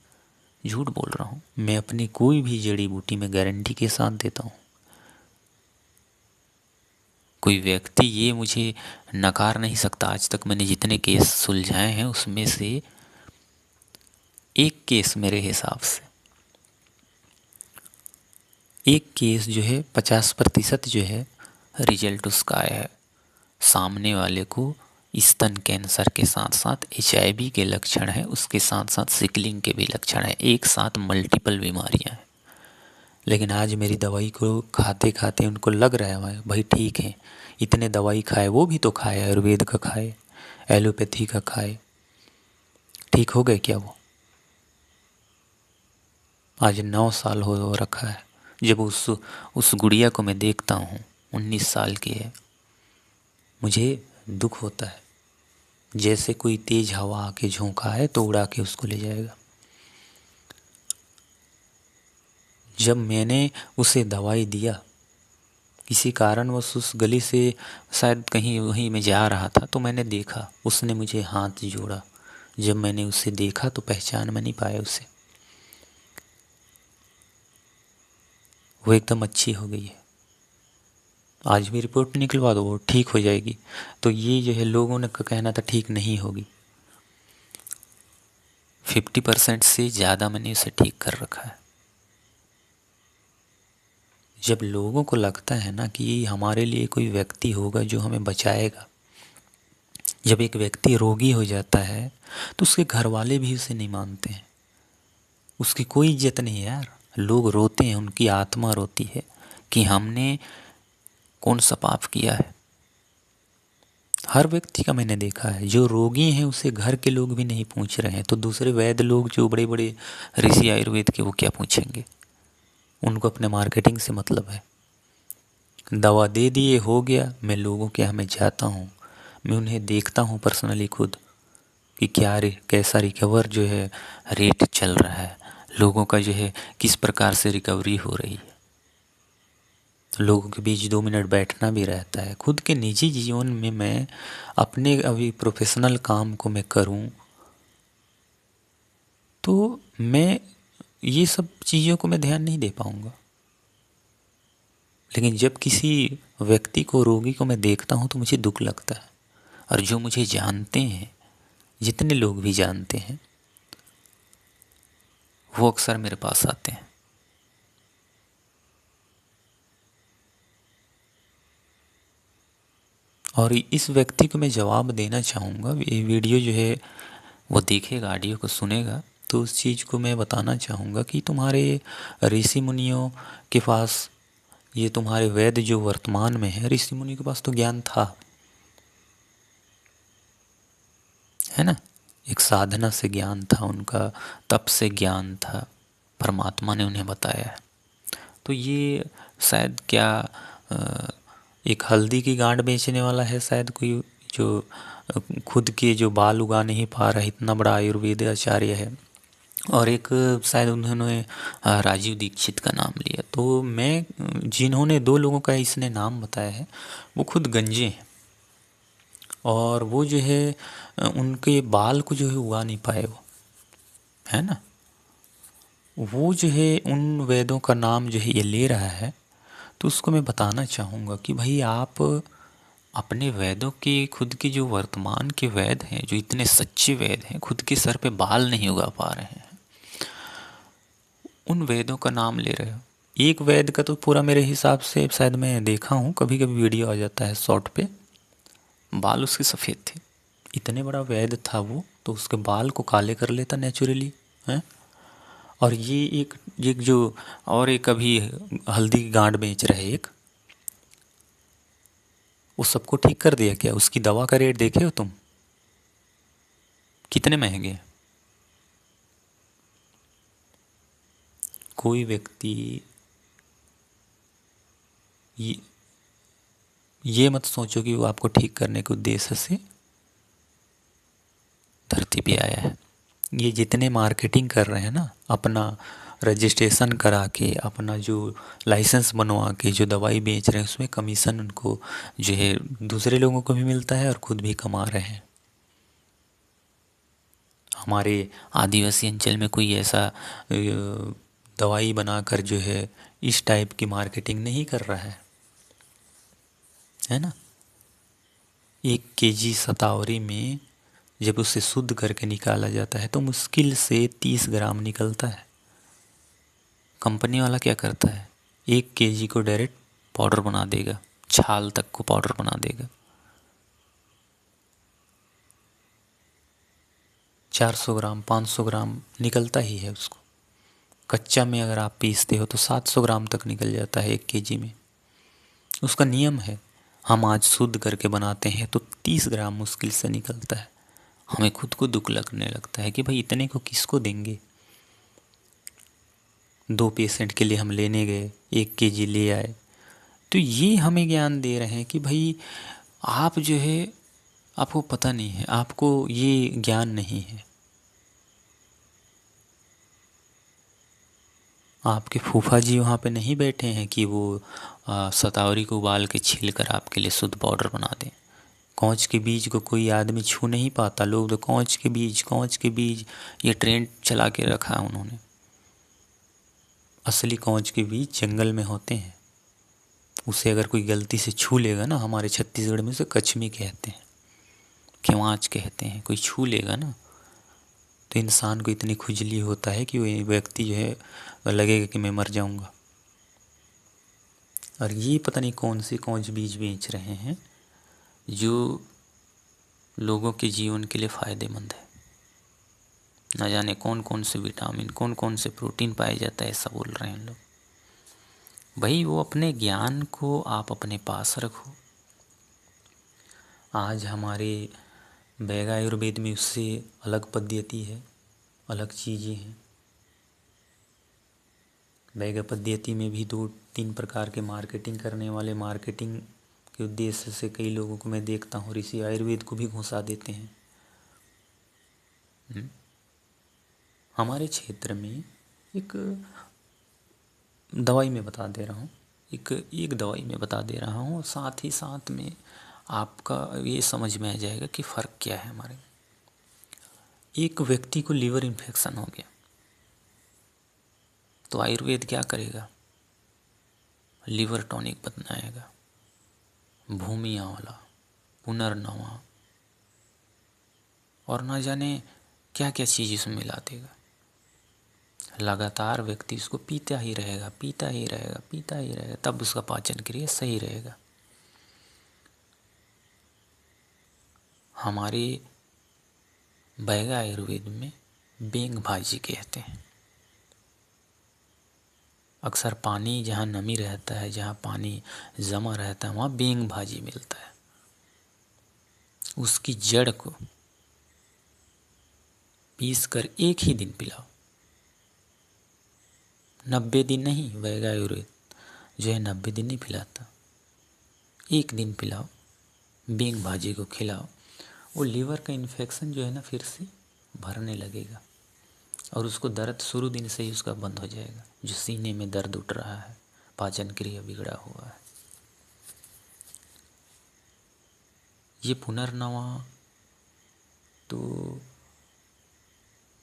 झूठ बोल रहा हूँ। मैं अपनी कोई भी जड़ी बूटी में गारंटी के साथ देता हूँ। कोई व्यक्ति ये मुझे नकार नहीं सकता। आज तक मैंने जितने केस सुलझाए हैं उसमें से एक केस मेरे हिसाब से, एक केस जो है 50% जो है रिजल्ट उसका आया है। सामने वाले को स्तन कैंसर के साथ साथ HIV के लक्षण है, उसके साथ साथ सिकलिंग के भी लक्षण है, एक साथ मल्टीपल बीमारियां हैं। लेकिन आज मेरी दवाई को खाते खाते उनको लग रहा है भाई ठीक है, इतने दवाई खाए, वो भी तो खाए, आयुर्वेद का खाए, एलोपैथी का खाए, ठीक हो गए क्या वो? आज 9 साल हो रखा है। जब उस गुड़िया को मैं देखता हूँ, 19 साल की है, मुझे दुख होता है। जैसे कोई तेज हवा आके झोंका है तो उड़ा के उसको ले जाएगा। जब मैंने उसे दवाई दिया, किसी कारणवश उस गली से शायद कहीं वहीं मैं जा रहा था तो मैंने देखा उसने मुझे हाथ जोड़ा। जब मैंने उसे देखा तो पहचान में नहीं पाया उसे, वो एकदम अच्छी हो गई है। आज भी रिपोर्ट निकलवा दो, वो ठीक हो जाएगी। तो ये जो है लोगों ने कहना था ठीक नहीं होगी, 50% से ज़्यादा मैंने उसे ठीक कर रखा है। जब लोगों को लगता है ना कि हमारे लिए कोई व्यक्ति होगा जो हमें बचाएगा, जब एक व्यक्ति रोगी हो जाता है तो उसके घर वाले भी उसे नहीं मानते हैं, उसकी कोई इज्जत नहीं है यार। लोग रोते हैं, उनकी आत्मा रोती है कि हमने कौन सा पाप किया है। हर व्यक्ति का मैंने देखा है, जो रोगी हैं उसे घर के लोग भी नहीं पूछ रहे हैं, तो दूसरे वैद्य लोग जो बड़े बड़े ऋषि आयुर्वेद के, वो क्या पूछेंगे? उनको अपने मार्केटिंग से मतलब है। दवा दे दिए, हो गया। मैं लोगों के यहाँ मैं जाता हूँ, मैं उन्हें देखता हूँ पर्सनली खुद कि क्या कैसा रिकवर जो है रेट चल रहा है, लोगों का जो है किस प्रकार से रिकवरी हो रही है। लोगों के बीच 2 मिनट बैठना भी रहता है। खुद के निजी जीवन में मैं अपने अभी प्रोफेशनल काम को मैं करूं तो मैं ये सब चीज़ों को मैं ध्यान नहीं दे पाऊंगा। लेकिन जब किसी व्यक्ति को, रोगी को मैं देखता हूं तो मुझे दुख लगता है। और जो मुझे जानते हैं, जितने लोग भी जानते हैं, वो अक्सर मेरे पास आते हैं। और इस व्यक्ति को मैं जवाब देना चाहूँगा, ये वीडियो जो है वो देखेगा, ऑडियो को सुनेगा, तो उस चीज़ को मैं बताना चाहूँगा कि तुम्हारे ऋषि मुनियों के पास, ये तुम्हारे वैद्य जो वर्तमान में है, ऋषि मुनि के पास तो ज्ञान था, है ना। एक साधना से ज्ञान था उनका, तप से ज्ञान था, परमात्मा ने उन्हें बताया है। तो ये शायद क्या अ, एक हल्दी की गांठ बेचने वाला है शायद कोई, जो खुद के जो बाल उगा नहीं पा रहा, इतना बड़ा आयुर्वेद आचार्य है। और एक शायद उन्होंने राजीव दीक्षित का नाम लिया। तो मैं जिन्होंने 2 लोगों का इसने नाम बताया है वो खुद गंजे हैं, और वो जो है उनके बाल को जो है उगा नहीं पाए वो, है ना। वो जो है उन वेदों का नाम जो है ये ले रहा है। तो उसको मैं बताना चाहूँगा कि भाई आप अपने वेदों के, खुद के जो वर्तमान के वेद हैं, जो इतने सच्चे वेद हैं, खुद के सर पे बाल नहीं उगा पा रहे हैं, उन वेदों का नाम ले रहे हो। एक वेद का तो पूरा मेरे हिसाब से शायद मैं देखा हूँ, कभी कभी वीडियो आ जाता है शॉर्ट पे, बाल उसके सफ़ेद थे। इतने बड़ा वेद था वो, तो उसके बाल को काले कर लेता नेचुरली, हैं। और ये एक जो, और एक अभी हल्दी की गांठ बेच रहे एक, वो सबको ठीक कर दिया क्या? उसकी दवा का रेट देखे हो तुम, कितने महंगे हैं? कोई व्यक्ति ये ये मत सोचो कि वो आपको ठीक करने के उद्देश्य से धरती पे आया है। ये जितने मार्केटिंग कर रहे हैं ना, अपना रजिस्ट्रेशन करा के, अपना जो लाइसेंस बनवा के जो दवाई बेच रहे हैं, उसमें कमीशन उनको जो है दूसरे लोगों को भी मिलता है और खुद भी कमा रहे हैं। हमारे आदिवासी अंचल में कोई ऐसा दवाई बनाकर जो है इस टाइप की मार्केटिंग नहीं कर रहा है ना। 1 kg शतावरी में जब उसे शुद्ध करके निकाला जाता है तो मुश्किल से 30 ग्राम निकलता है। कंपनी वाला क्या करता है, 1 kg को डायरेक्ट पाउडर बना देगा, छाल तक को पाउडर बना देगा। 400 ग्राम 500 ग्राम निकलता ही है उसको। कच्चा में अगर आप पीसते हो तो 700 ग्राम तक निकल जाता है 1 kg में। उसका नियम है। हम आज शुद्ध करके बनाते हैं तो 30 ग्राम मुश्किल से निकलता है। हमें खुद को दुख लगने लगता है कि भाई इतने को किसको देंगे। 2 पेशेंट के लिए हम लेने गए, 1 kg ले आए। तो ये हमें ज्ञान दे रहे हैं कि भाई आप जो है, आपको पता नहीं है, आपको ये ज्ञान नहीं है। आपके फूफा जी वहाँ पे नहीं बैठे हैं कि वो शतावरी को उबाल के छील कर आपके लिए शुद्ध पाउडर बना दें। कौच के बीज को कोई आदमी छू नहीं पाता। लोग तो कौच के बीज ये ट्रेंड चला के रखा है उन्होंने। असली कौच के बीज जंगल में होते हैं। उसे अगर कोई गलती से छू लेगा ना, हमारे छत्तीसगढ़ में उसे कचमी कहते हैं, खेवाच कहते हैं, कोई छू लेगा ना तो इंसान को इतनी खुजली होता है कि वो व्यक्ति जो है लगेगा कि मैं मर जाऊंगा। और ये पता नहीं कौन से कौच बीज बेच रहे हैं जो लोगों के जीवन के लिए फ़ायदेमंद है। न जाने कौन कौन से विटामिन, कौन कौन से प्रोटीन पाए जाता है, ऐसा बोल रहे हैं लोग। भाई वो अपने ज्ञान को आप अपने पास रखो। आज हमारे वैद्य आयुर्वेद में उससे अलग पद्धति है, अलग चीज़ें हैं। वैद्य पद्धति में भी 2-3 प्रकार के मार्केटिंग करने वाले, मार्केटिंग के उद्देश्य से कई लोगों को मैं देखता हूँ ऋषि आयुर्वेद को भी घुसा देते हैं। हमारे क्षेत्र में एक दवाई में बता दे रहा हूँ, एक दवाई में बता दे रहा हूँ, साथ ही साथ में आपका ये समझ में आ जाएगा कि फ़र्क क्या है हमारे। एक व्यक्ति को लीवर इन्फेक्शन हो गया तो आयुर्वेद क्या करेगा, लीवर टॉनिक बनाएगा, भूमि आंवला, पुनर्नवा और ना जाने क्या क्या चीज़ इसमें मिला देगा। लगातार व्यक्ति इसको पीता ही रहेगा, पीता ही रहेगा, पीता ही रहेगा, तब उसका पाचन क्रिया सही रहेगा। हमारे वैद्य आयुर्वेद में बेंग भाजी कहते हैं। अक्सर पानी जहाँ नमी रहता है, जहाँ पानी जमा रहता है, वहाँ बेंग भाजी मिलता है। उसकी जड़ को पीस कर एक ही दिन पिलाओ। 90 दिन नहीं, वैद्य आयुर्वेद जो है 90 दिन नहीं पिलाता, एक दिन पिलाओ, बेंग भाजी को खिलाओ। वो लीवर का इन्फेक्शन जो है ना फिर से भरने लगेगा और उसको दर्द शुरू दिन से ही उसका बंद हो जाएगा। जो सीने में दर्द उठ रहा है, पाचन क्रिया बिगड़ा हुआ है, ये पुनर्नवा तो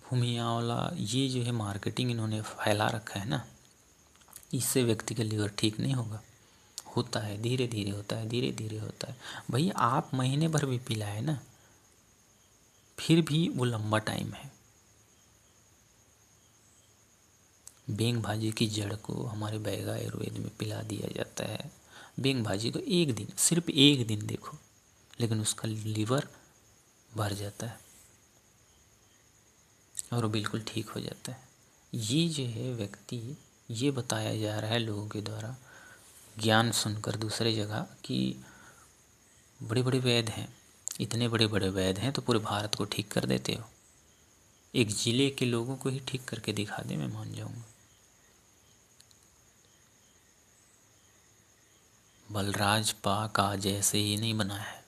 भूमि आंवला, ये जो है मार्केटिंग इन्होंने फैला रखा है ना, इससे व्यक्ति का लीवर ठीक नहीं होगा। होता है धीरे धीरे होता है, धीरे धीरे होता है। भैया आप महीने भर भी पिलाए ना, फिर भी वो लंबा टाइम है। बेंग भाजी की जड़ को हमारे वैद्य आयुर्वेद में पिला दिया जाता है। बेंग भाजी को एक दिन, सिर्फ एक दिन देखो, लेकिन उसका लीवर भर जाता है और वो बिल्कुल ठीक हो जाता है। ये जो है व्यक्ति, ये बताया जा रहा है लोगों के द्वारा, ज्ञान सुनकर दूसरे जगह कि बड़े बड़े वैद्य हैं, इतने बड़े बड़े वैद्य हैं तो पूरे भारत को ठीक कर देते हो। एक ज़िले के लोगों को ही ठीक करके दिखा दे, मैं मान जाऊंगा। बलराज पा का जैसे ही नहीं बना है,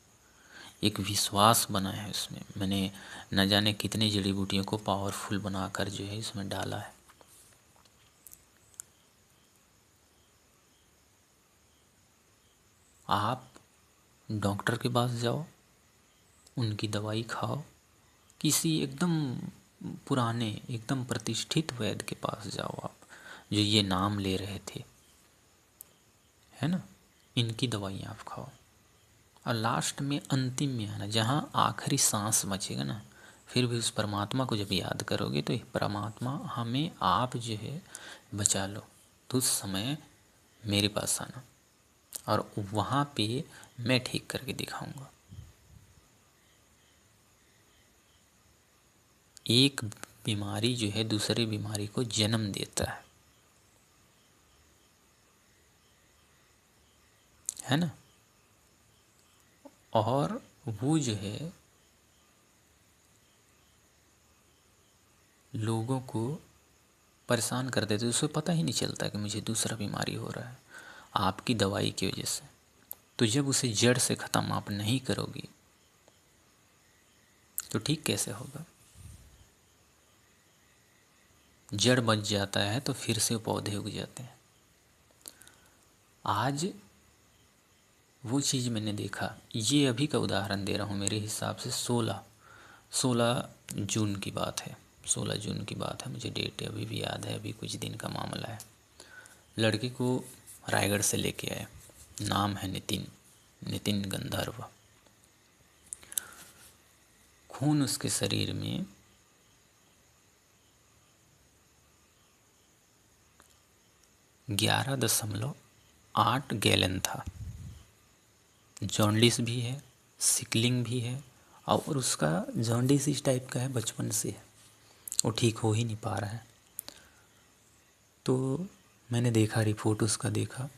एक विश्वास बना है उसमें। मैंने न जाने कितने जड़ी बूटियों को पावरफुल बनाकर जो है इसमें डाला है। आप डॉक्टर के पास जाओ, उनकी दवाई खाओ, किसी एकदम पुराने एकदम प्रतिष्ठित वैद्य के पास जाओ आप, जो ये नाम ले रहे थे, है ना, इनकी दवाइयाँ आप खाओ। और लास्ट में अंतिम में आना, जहाँ आखिरी सांस बचेगा ना, फिर भी उस परमात्मा को जब याद करोगे तो परमात्मा हमें आप जो है बचा लो, तो उस समय मेरे पास आना और वहाँ पे मैं ठीक करके दिखाऊंगा। एक बीमारी जो है दूसरी बीमारी को जन्म देता है ना। और वो जो है लोगों को परेशान कर देते, उसे पता ही नहीं चलता कि मुझे दूसरा बीमारी हो रहा है आपकी दवाई की वजह से। तो जब उसे जड़ से ख़त्म आप नहीं करोगी तो ठीक कैसे होगा। जड़ बच जाता है तो फिर से पौधे उग जाते हैं। आज वो चीज़ मैंने देखा, ये अभी का उदाहरण दे रहा हूँ, मेरे हिसाब से 16 जून की बात है। 16 जून की बात है, मुझे डेट अभी भी याद है, अभी कुछ दिन का मामला है। लड़के को रायगढ़ से लेके आए, नाम है नितिन गंधर्व। खून उसके शरीर में 11.8 गैलन था। जॉन्डिस भी है, सिकलिंग भी है, और उसका जॉन्डिस इस टाइप का है बचपन से है, वो ठीक हो ही नहीं पा रहा है। तो मैंने देखा, रिपोर्ट उसका देखा,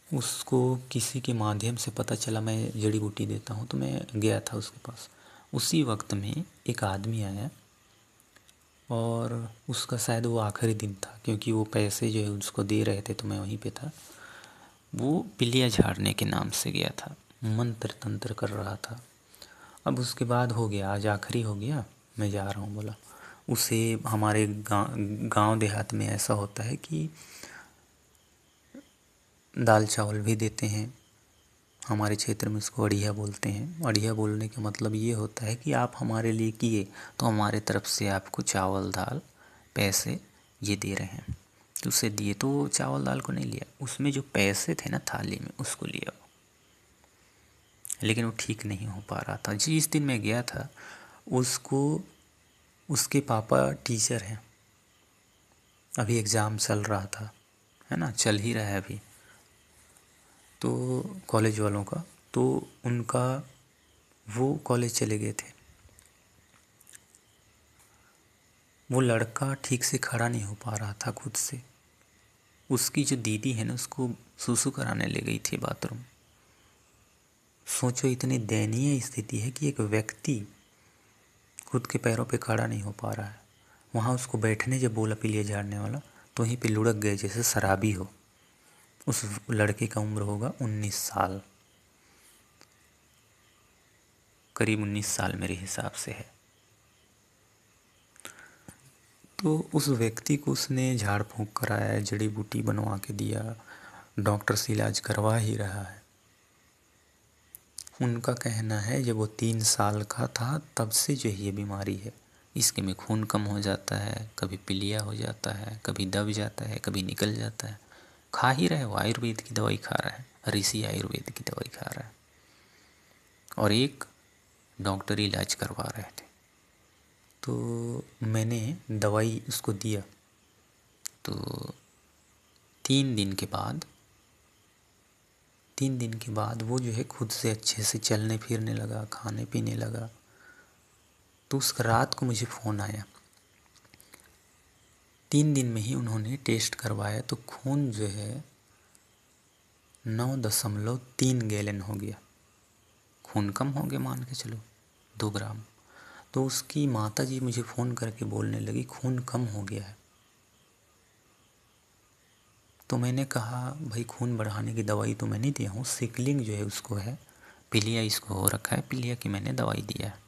उसको किसी के माध्यम से पता चला मैं जड़ी बूटी देता हूँ, तो मैं गया था उसके पास। उसी वक्त में एक आदमी आया और उसका शायद वो आखिरी दिन था, क्योंकि वो पैसे जो है उसको दे रहे थे तो मैं वहीं पे था। वो पिलिया झाड़ने के नाम से गया था, मंत्र तंत्र कर रहा था। अब उसके बाद हो गया, आज आखिरी हो गया, मैं जा रहा हूँ बोला। उसे हमारे गांव देहात में ऐसा होता है कि दाल चावल भी देते हैं। हमारे क्षेत्र में इसको अड़िया बोलते हैं। अड़िया बोलने का मतलब ये होता है कि आप हमारे लिए किए तो हमारे तरफ से आपको चावल दाल पैसे ये दे रहे हैं। तो उसे दिए, तो वो चावल दाल को नहीं लिया, उसमें जो पैसे थे ना थाली में उसको लिया वो। लेकिन वो ठीक नहीं हो पा रहा था। जिस दिन मैं गया था, उसको उसके पापा टीचर हैं, अभी एग्ज़ाम चल रहा था, है ना, चल ही रहा है अभी, तो कॉलेज वालों का, तो उनका वो कॉलेज चले गए थे। वो लड़का ठीक से खड़ा नहीं हो पा रहा था खुद से। उसकी जो दीदी है ना, उसको सुसु कराने ले गई थी बाथरूम। सोचो, इतनी दयनीय स्थिति है कि एक व्यक्ति खुद के पैरों पे खड़ा नहीं हो पा रहा है। वहाँ उसको बैठने जब बोला पिलिया झाड़ने वाला, तो वहीं पे लुढ़क गए जैसे शराबी हो। उस लड़के का उम्र होगा 19 साल, करीब 19 साल मेरे हिसाब से है। तो उस व्यक्ति को उसने झाड़ फूँक कराया, जड़ी बूटी बनवा के दिया, डॉक्टर से इलाज करवा ही रहा है। उनका कहना है जब वो 3 साल का था तब से जो ये बीमारी है, इसके में खून कम हो जाता है, कभी पीलिया हो जाता है, कभी दब जाता है, कभी निकल जाता है। खा ही रहे, वो आयुर्वेद की दवाई खा रहा है, ऋषि आयुर्वेद की दवाई खा रहा है, और एक डॉक्टरी इलाज करवा रहे थे। तो मैंने दवाई उसको दिया, तो 3 दिन के बाद वो जो है खुद से अच्छे से चलने फिरने लगा, खाने पीने लगा। तो उस रात को मुझे फ़ोन आया। 3 दिन में ही उन्होंने टेस्ट करवाया तो खून जो है 9.3 गैलन हो गया। खून कम हो गया, मान के चलो 2 ग्राम। तो उसकी माता जी मुझे फ़ोन करके बोलने लगी खून कम हो गया है। तो मैंने कहा भाई खून बढ़ाने की दवाई तो मैं नहीं दिया हूँ, सिकलिंग जो है उसको है, पीलिया इसको हो रखा है, पीलिया की मैंने दवाई दिया है।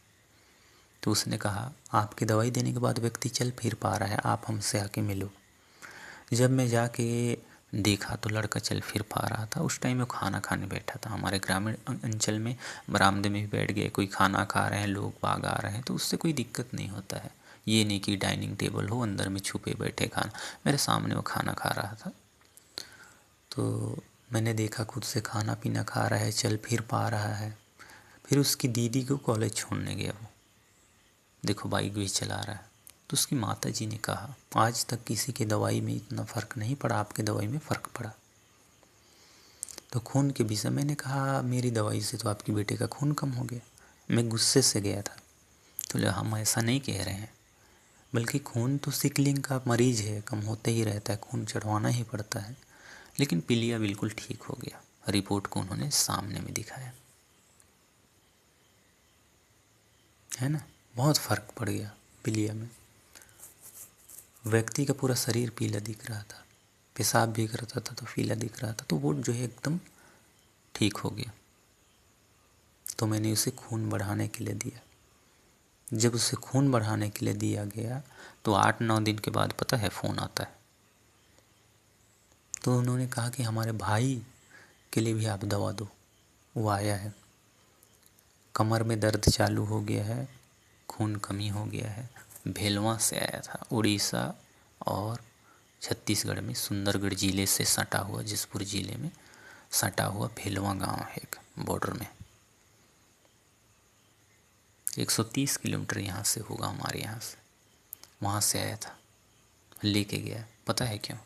तो उसने कहा आपकी दवाई देने के बाद व्यक्ति चल फिर पा रहा है, आप हमसे आके मिलो। जब मैं जाके देखा तो लड़का चल फिर पा रहा था। उस टाइम वो खाना खाने बैठा था। हमारे ग्रामीण अंचल में बरामदे में भी बैठ गए, कोई खाना खा रहे हैं, लोग बाग आ रहे हैं, तो उससे कोई दिक्कत नहीं होता है। ये नहीं कि डाइनिंग टेबल हो अंदर में छुपे बैठे खाना, मेरे सामने वो खाना खा रहा था। तो मैंने देखा खुद से खाना पीना खा रहा है, चल फिर पा रहा है। फिर उसकी दीदी को कॉलेज छोड़ने गया वो, देखो बाइक भी चला रहा है। तो उसकी माता जी ने कहा आज तक किसी की दवाई में इतना फ़र्क नहीं पड़ा, आपकी दवाई में फ़र्क पड़ा। तो खून के विषय मैंने कहा मेरी दवाई से तो आपके बेटे का खून कम हो गया। मैं गुस्से से गया था। तो हम ऐसा नहीं कह रहे हैं, बल्कि खून तो सिकलिंग का मरीज है, कम होते ही रहता है, खून चढ़वाना ही पड़ता है। लेकिन पीलिया बिल्कुल ठीक हो गया, रिपोर्ट को उन्होंने सामने में दिखाया, है ना। बहुत फ़र्क पड़ गया पीलिया में। व्यक्ति का पूरा शरीर पीला दिख रहा था, पेशाब भी करता था तो पीला दिख रहा था, तो वो जो है एकदम ठीक हो गया। तो मैंने उसे खून बढ़ाने के लिए दिया। जब उसे खून बढ़ाने के लिए दिया गया तो 8-9 दिन के बाद पता है फ़ोन आता है। तो उन्होंने कहा कि हमारे भाई के लिए भी आप दवा दो। वो आया है, कमर में दर्द चालू हो गया है, खून कमी हो गया है। भेलवा से आया था, उड़ीसा और छत्तीसगढ़ में सुंदरगढ़ ज़िले से सटा हुआ, जसपुर ज़िले में सटा हुआ भेलवा गांव है एक बॉर्डर में। 130 किलोमीटर यहाँ से होगा हमारे यहाँ से। वहाँ से आया था, लेके गया। पता है क्यों?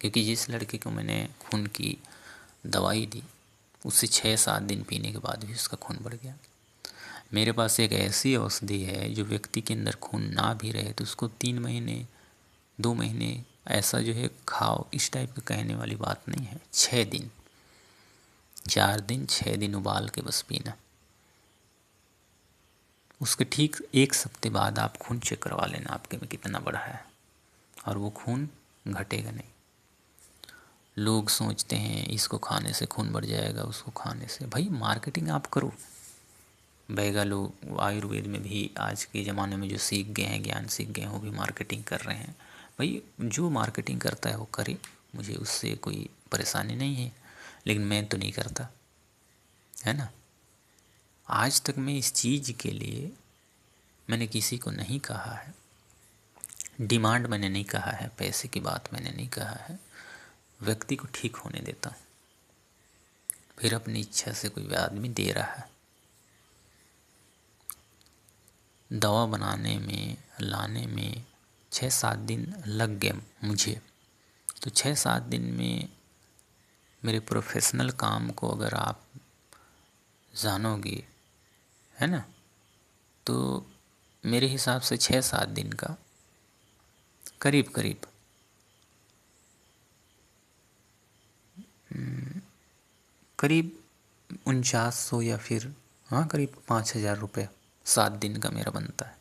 क्योंकि जिस लड़के को मैंने खून की दवाई दी उससे 6-7 दिन पीने के बाद भी उसका खून बढ़ गया। मेरे पास एक ऐसी औषधि है जो व्यक्ति के अंदर खून ना भी रहे तो उसको 3 महीने 2 महीने ऐसा जो है खाओ, इस टाइप का कहने वाली बात नहीं है। 6 दिन 4 दिन 6 दिन उबाल के बस पीना। उसके ठीक 1 हफ्ते बाद आप खून चेक करवा लेना आपके में कितना बढ़ा है, और वो खून घटेगा नहीं। लोग सोचते हैं इसको खाने से खून बढ़ जाएगा, उसको खाने से। भाई मार्केटिंग आप करो। बैगा लोग आयुर्वेद में भी आज के ज़माने में जो सीख गए हैं, ज्ञान सीख गए हैं, वो भी मार्केटिंग कर रहे हैं। भाई जो मार्केटिंग करता है वो करे, मुझे उससे कोई परेशानी नहीं है, लेकिन मैं तो नहीं करता, है ना। आज तक मैं इस चीज़ के लिए मैंने किसी को नहीं कहा है, डिमांड मैंने नहीं कहा है, पैसे की बात मैंने नहीं कहा है। व्यक्ति को ठीक होने देता हूँ, फिर अपनी इच्छा से कोई आदमी दे रहा है। दवा बनाने में लाने में 6-7 दिन लग गए मुझे। तो 6-7 दिन में मेरे प्रोफेशनल काम को अगर आप जानोगे, है ना, तो मेरे हिसाब से 6-7 दिन का करीब करीब करीब 4900 या फिर हाँ करीब 5000 रुपये 7 दिन का मेरा बनता है।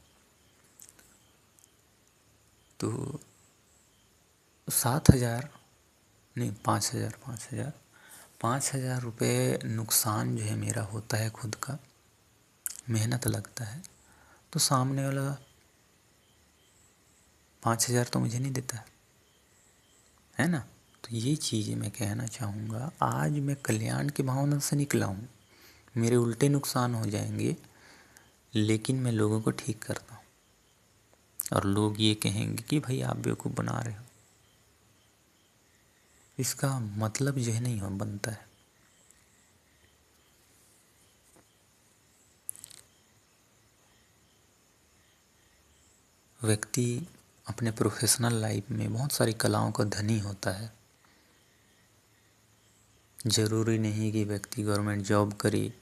तो 7,000 नहीं 5,000 5,000 रुपये नुकसान जो है मेरा होता है खुद का, मेहनत लगता है। तो सामने वाला 5,000 तो मुझे नहीं देता है ना। तो ये चीज़ें मैं कहना चाहूँगा, आज मैं कल्याण की भावना से निकला हूँ, मेरे उल्टे नुकसान हो जाएंगे लेकिन मैं लोगों को ठीक करता हूँ, और लोग ये कहेंगे कि भाई आप बेवकूफ़ बना रहे हो। इसका मतलब जो है नहीं हो बनता है। व्यक्ति अपने प्रोफेशनल लाइफ में बहुत सारी कलाओं का धनी होता है। ज़रूरी नहीं कि व्यक्ति गवर्नमेंट जॉब करे,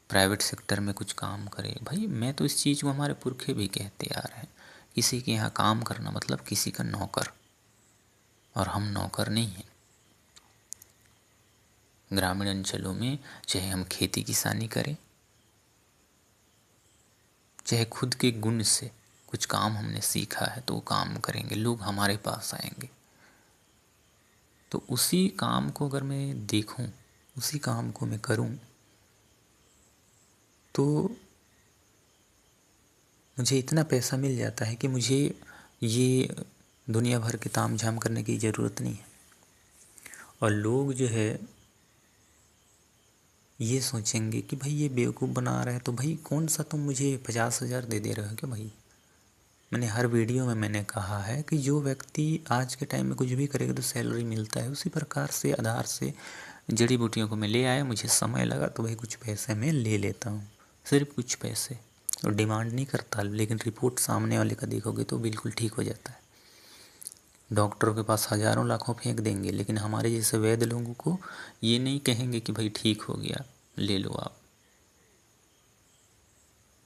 प्राइवेट सेक्टर में कुछ काम करे। भाई मैं तो इस चीज़ को हमारे पुरखे भी कहते आ रहे हैं, किसी के यहाँ काम करना मतलब किसी का नौकर, और हम नौकर नहीं हैं। ग्रामीण अंचलों में चाहे हम खेती किसानी करें, चाहे खुद के गुण से कुछ काम हमने सीखा है तो वो काम करेंगे, लोग हमारे पास आएंगे। तो उसी काम को अगर मैं देखूं, उसी काम को मैं करूं, तो मुझे इतना पैसा मिल जाता है कि मुझे ये दुनिया भर के ताम झाम करने की ज़रूरत नहीं है। और लोग जो है ये सोचेंगे कि भाई ये बेवकूफ़ बना रहा है, तो भाई कौन सा तुम मुझे 50,000 दे रहे हो क्या भाई। मैंने हर वीडियो में मैंने कहा है कि जो व्यक्ति आज के टाइम में कुछ भी करेगा तो सैलरी मिलता है, उसी प्रकार से आधार से जड़ी बूटियों को मैं ले आया, मुझे समय लगा तो भाई कुछ पैसे मैं ले लेता हूँ, सिर्फ कुछ पैसे, और डिमांड नहीं करता। लेकिन रिपोर्ट सामने वाले का देखोगे तो बिल्कुल ठीक हो जाता है। डॉक्टरों के पास हज़ारों लाखों फेंक देंगे, लेकिन हमारे जैसे वैद्य लोगों को ये नहीं कहेंगे कि भाई ठीक हो गया ले लो आप।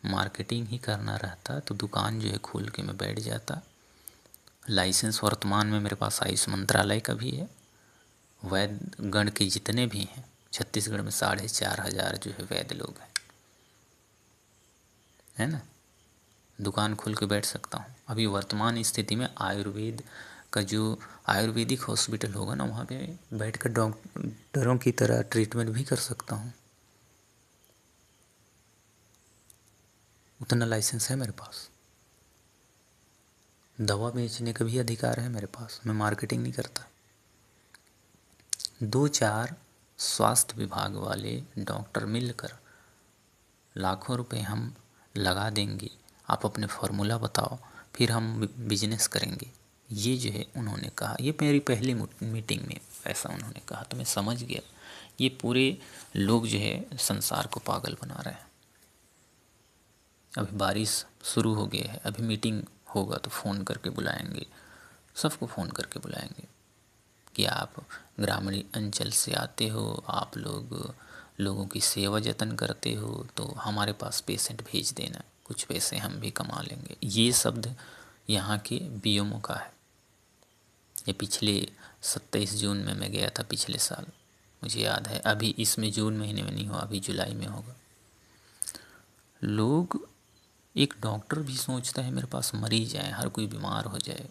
मार्केटिंग ही करना रहता तो दुकान जो है खोल के मैं बैठ जाता। लाइसेंस वर्तमान में मेरे पास आयुष मंत्रालय का भी है। वैद्य गण के जितने भी हैं छत्तीसगढ़ में 4,500 जो है वैद्य लोग हैं, है ना। दुकान खोल के बैठ सकता हूँ। अभी वर्तमान स्थिति में आयुर्वेद का जो आयुर्वेदिक हॉस्पिटल होगा ना, वहाँ पे बैठकर डॉक्टरों की तरह ट्रीटमेंट भी कर सकता हूँ। उतना लाइसेंस है मेरे पास। दवा बेचने का भी अधिकार है मेरे पास, मैं मार्केटिंग नहीं करता। 2-4 स्वास्थ्य विभाग वाले डॉक्टर मिलकर लाखों रुपए हम लगा देंगे, आप अपने फॉर्मूला बताओ, फिर हम बिजनेस करेंगे। ये जो है उन्होंने कहा, ये मेरी पहली मीटिंग में ऐसा उन्होंने कहा, तो मैं समझ गया ये पूरे लोग जो है संसार को पागल बना रहे हैं। अभी बारिश शुरू हो गई है, अभी मीटिंग होगा तो फ़ोन करके बुलाएंगे, सबको फ़ोन करके बुलाएंगे कि आप ग्रामीण अंचल से आते हो, आप लोगों की सेवा जतन करते हो, तो हमारे पास पेशेंट भेज देना, कुछ पैसे हम भी कमा लेंगे। ये शब्द यहाँ के बीएमओ का है। ये पिछले 27 जून में मैं गया था पिछले साल, मुझे याद है। अभी इसमें जून महीने में नहीं हुआ, अभी जुलाई में होगा। लोग, एक डॉक्टर भी सोचता है मेरे पास मरीज आए, हर कोई बीमार हो जाए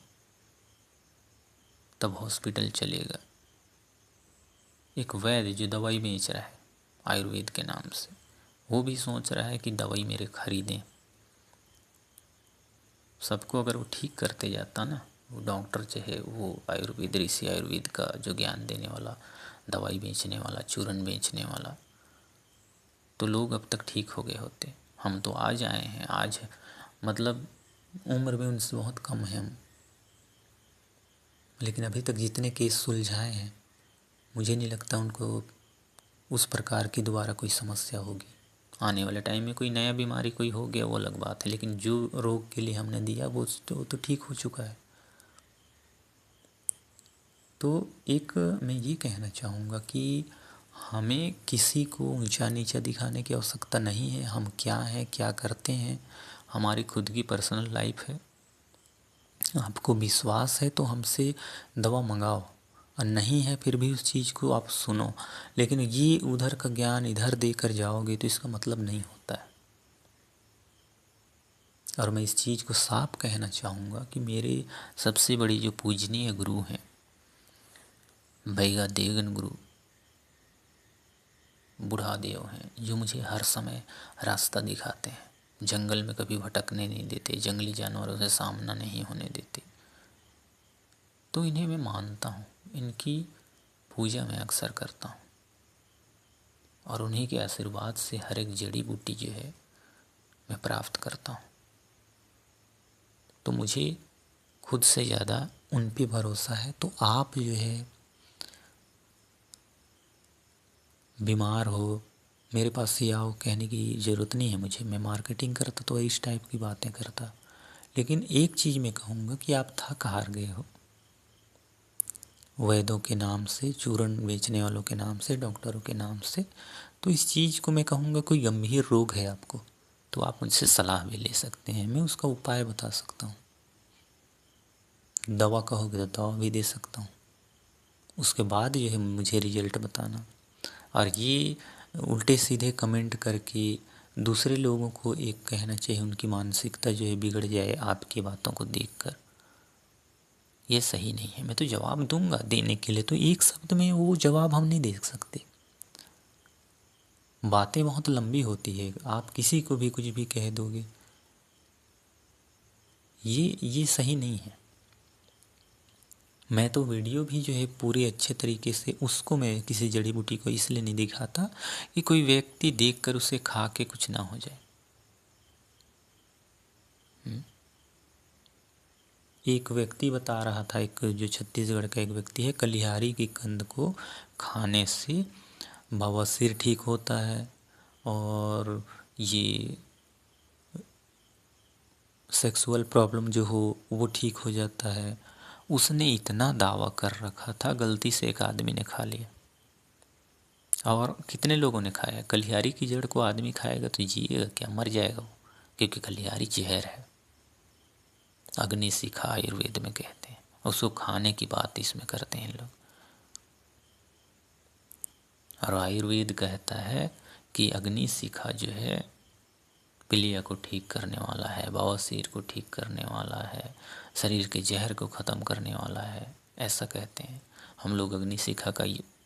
तब हॉस्पिटल चलेगा। एक वैद्य जो दवाई बेच रहा है आयुर्वेद के नाम से, वो भी सोच रहा है कि दवाई मेरे खरीदें। सबको अगर वो ठीक करते जाता ना, वो डॉक्टर चाहे वो आयुर्वेद, ऋषि आयुर्वेद का जो ज्ञान देने वाला, दवाई बेचने वाला, चूरन बेचने वाला, तो लोग अब तक ठीक हो गए होते। हम तो आज आए हैं, आज मतलब उम्र में उनसे बहुत कम है हम, लेकिन अभी तक जितने केस सुलझाए हैं मुझे नहीं लगता उनको उस प्रकार की दोबारा कोई समस्या होगी। आने वाले टाइम में कोई नया बीमारी कोई हो गया वो अलग बात है, लेकिन जो रोग के लिए हमने दिया वो तो ठीक हो चुका है। तो एक मैं ये कहना चाहूँगा कि हमें किसी को ऊंचा नीचा दिखाने की आवश्यकता नहीं है। हम क्या हैं, क्या करते हैं, हमारी खुद की पर्सनल लाइफ है। आपको विश्वास है तो हमसे दवा मंगाओ, और नहीं है फिर भी उस चीज़ को आप सुनो, लेकिन ये उधर का ज्ञान इधर देकर जाओगे तो इसका मतलब नहीं होता है। और मैं इस चीज़ को साफ कहना चाहूँगा कि मेरे सबसे बड़ी जो पूजनीय गुरु हैं, बैगा देगन गुरु बूढ़ा देव हैं, जो मुझे हर समय रास्ता दिखाते हैं, जंगल में कभी भटकने नहीं देते, जंगली जानवरों से सामना नहीं होने देते, तो इन्हें मैं मानता हूँ, इनकी पूजा मैं अक्सर करता हूँ। और उन्हीं के आशीर्वाद से हर एक जड़ी बूटी जो है मैं प्राप्त करता हूँ। तो मुझे खुद से ज़्यादा उन पे भरोसा है। तो आप जो है बीमार हो, मेरे पास ही आओ कहने की ज़रूरत नहीं है मुझे। मैं मार्केटिंग करता तो इस टाइप की बातें करता, लेकिन एक चीज़ मैं कहूँगा कि आप थक हार गए हो वैद्यों के नाम से, चूरन बेचने वालों के नाम से, डॉक्टरों के नाम से। तो इस चीज़ को मैं कहूँगा, कोई गंभीर रोग है आपको तो आप मुझसे सलाह भी ले सकते हैं, मैं उसका उपाय बता सकता हूँ। दवा कहोगे तो दवा भी दे सकता हूँ, उसके बाद जो है मुझे रिजल्ट बताना। और ये उल्टे सीधे कमेंट करके दूसरे लोगों को एक कहना चाहिए, उनकी मानसिकता जो है बिगड़ जाए आपकी बातों को देखकर। ये सही नहीं है। मैं तो जवाब दूंगा, देने के लिए तो एक शब्द में वो जवाब हम नहीं दे सकते। बातें बहुत लंबी होती है, आप किसी को भी कुछ भी कह दोगे, ये सही नहीं है। मैं तो वीडियो भी जो है पूरे अच्छे तरीके से, उसको मैं किसी जड़ी बूटी को इसलिए नहीं दिखाता कि कोई व्यक्ति देखकर उसे खा के कुछ ना हो जाए। एक व्यक्ति बता रहा था, एक जो छत्तीसगढ़ का एक व्यक्ति है, कलिहारी की कंद को खाने से बवासीर ठीक होता है और ये सेक्सुअल प्रॉब्लम जो हो वो ठीक हो जाता है। उसने इतना दावा कर रखा था, गलती से एक आदमी ने खा लिया। और कितने लोगों ने खाया? कलिहारी की जड़ को आदमी खाएगा तो जिएगा क्या? मर जाएगा वो, क्योंकि कलिहारी जहर है। अग्नि शिखा आयुर्वेद में कहते हैं, उसको खाने की बात इसमें करते हैं लोग। और आयुर्वेद कहता है कि अग्नि शिखा जो है पीलिया को ठीक करने वाला है, बवासीर को ठीक करने वाला है, शरीर के जहर को ख़त्म करने वाला है, ऐसा कहते हैं। हम लोग अग्नि शिखा का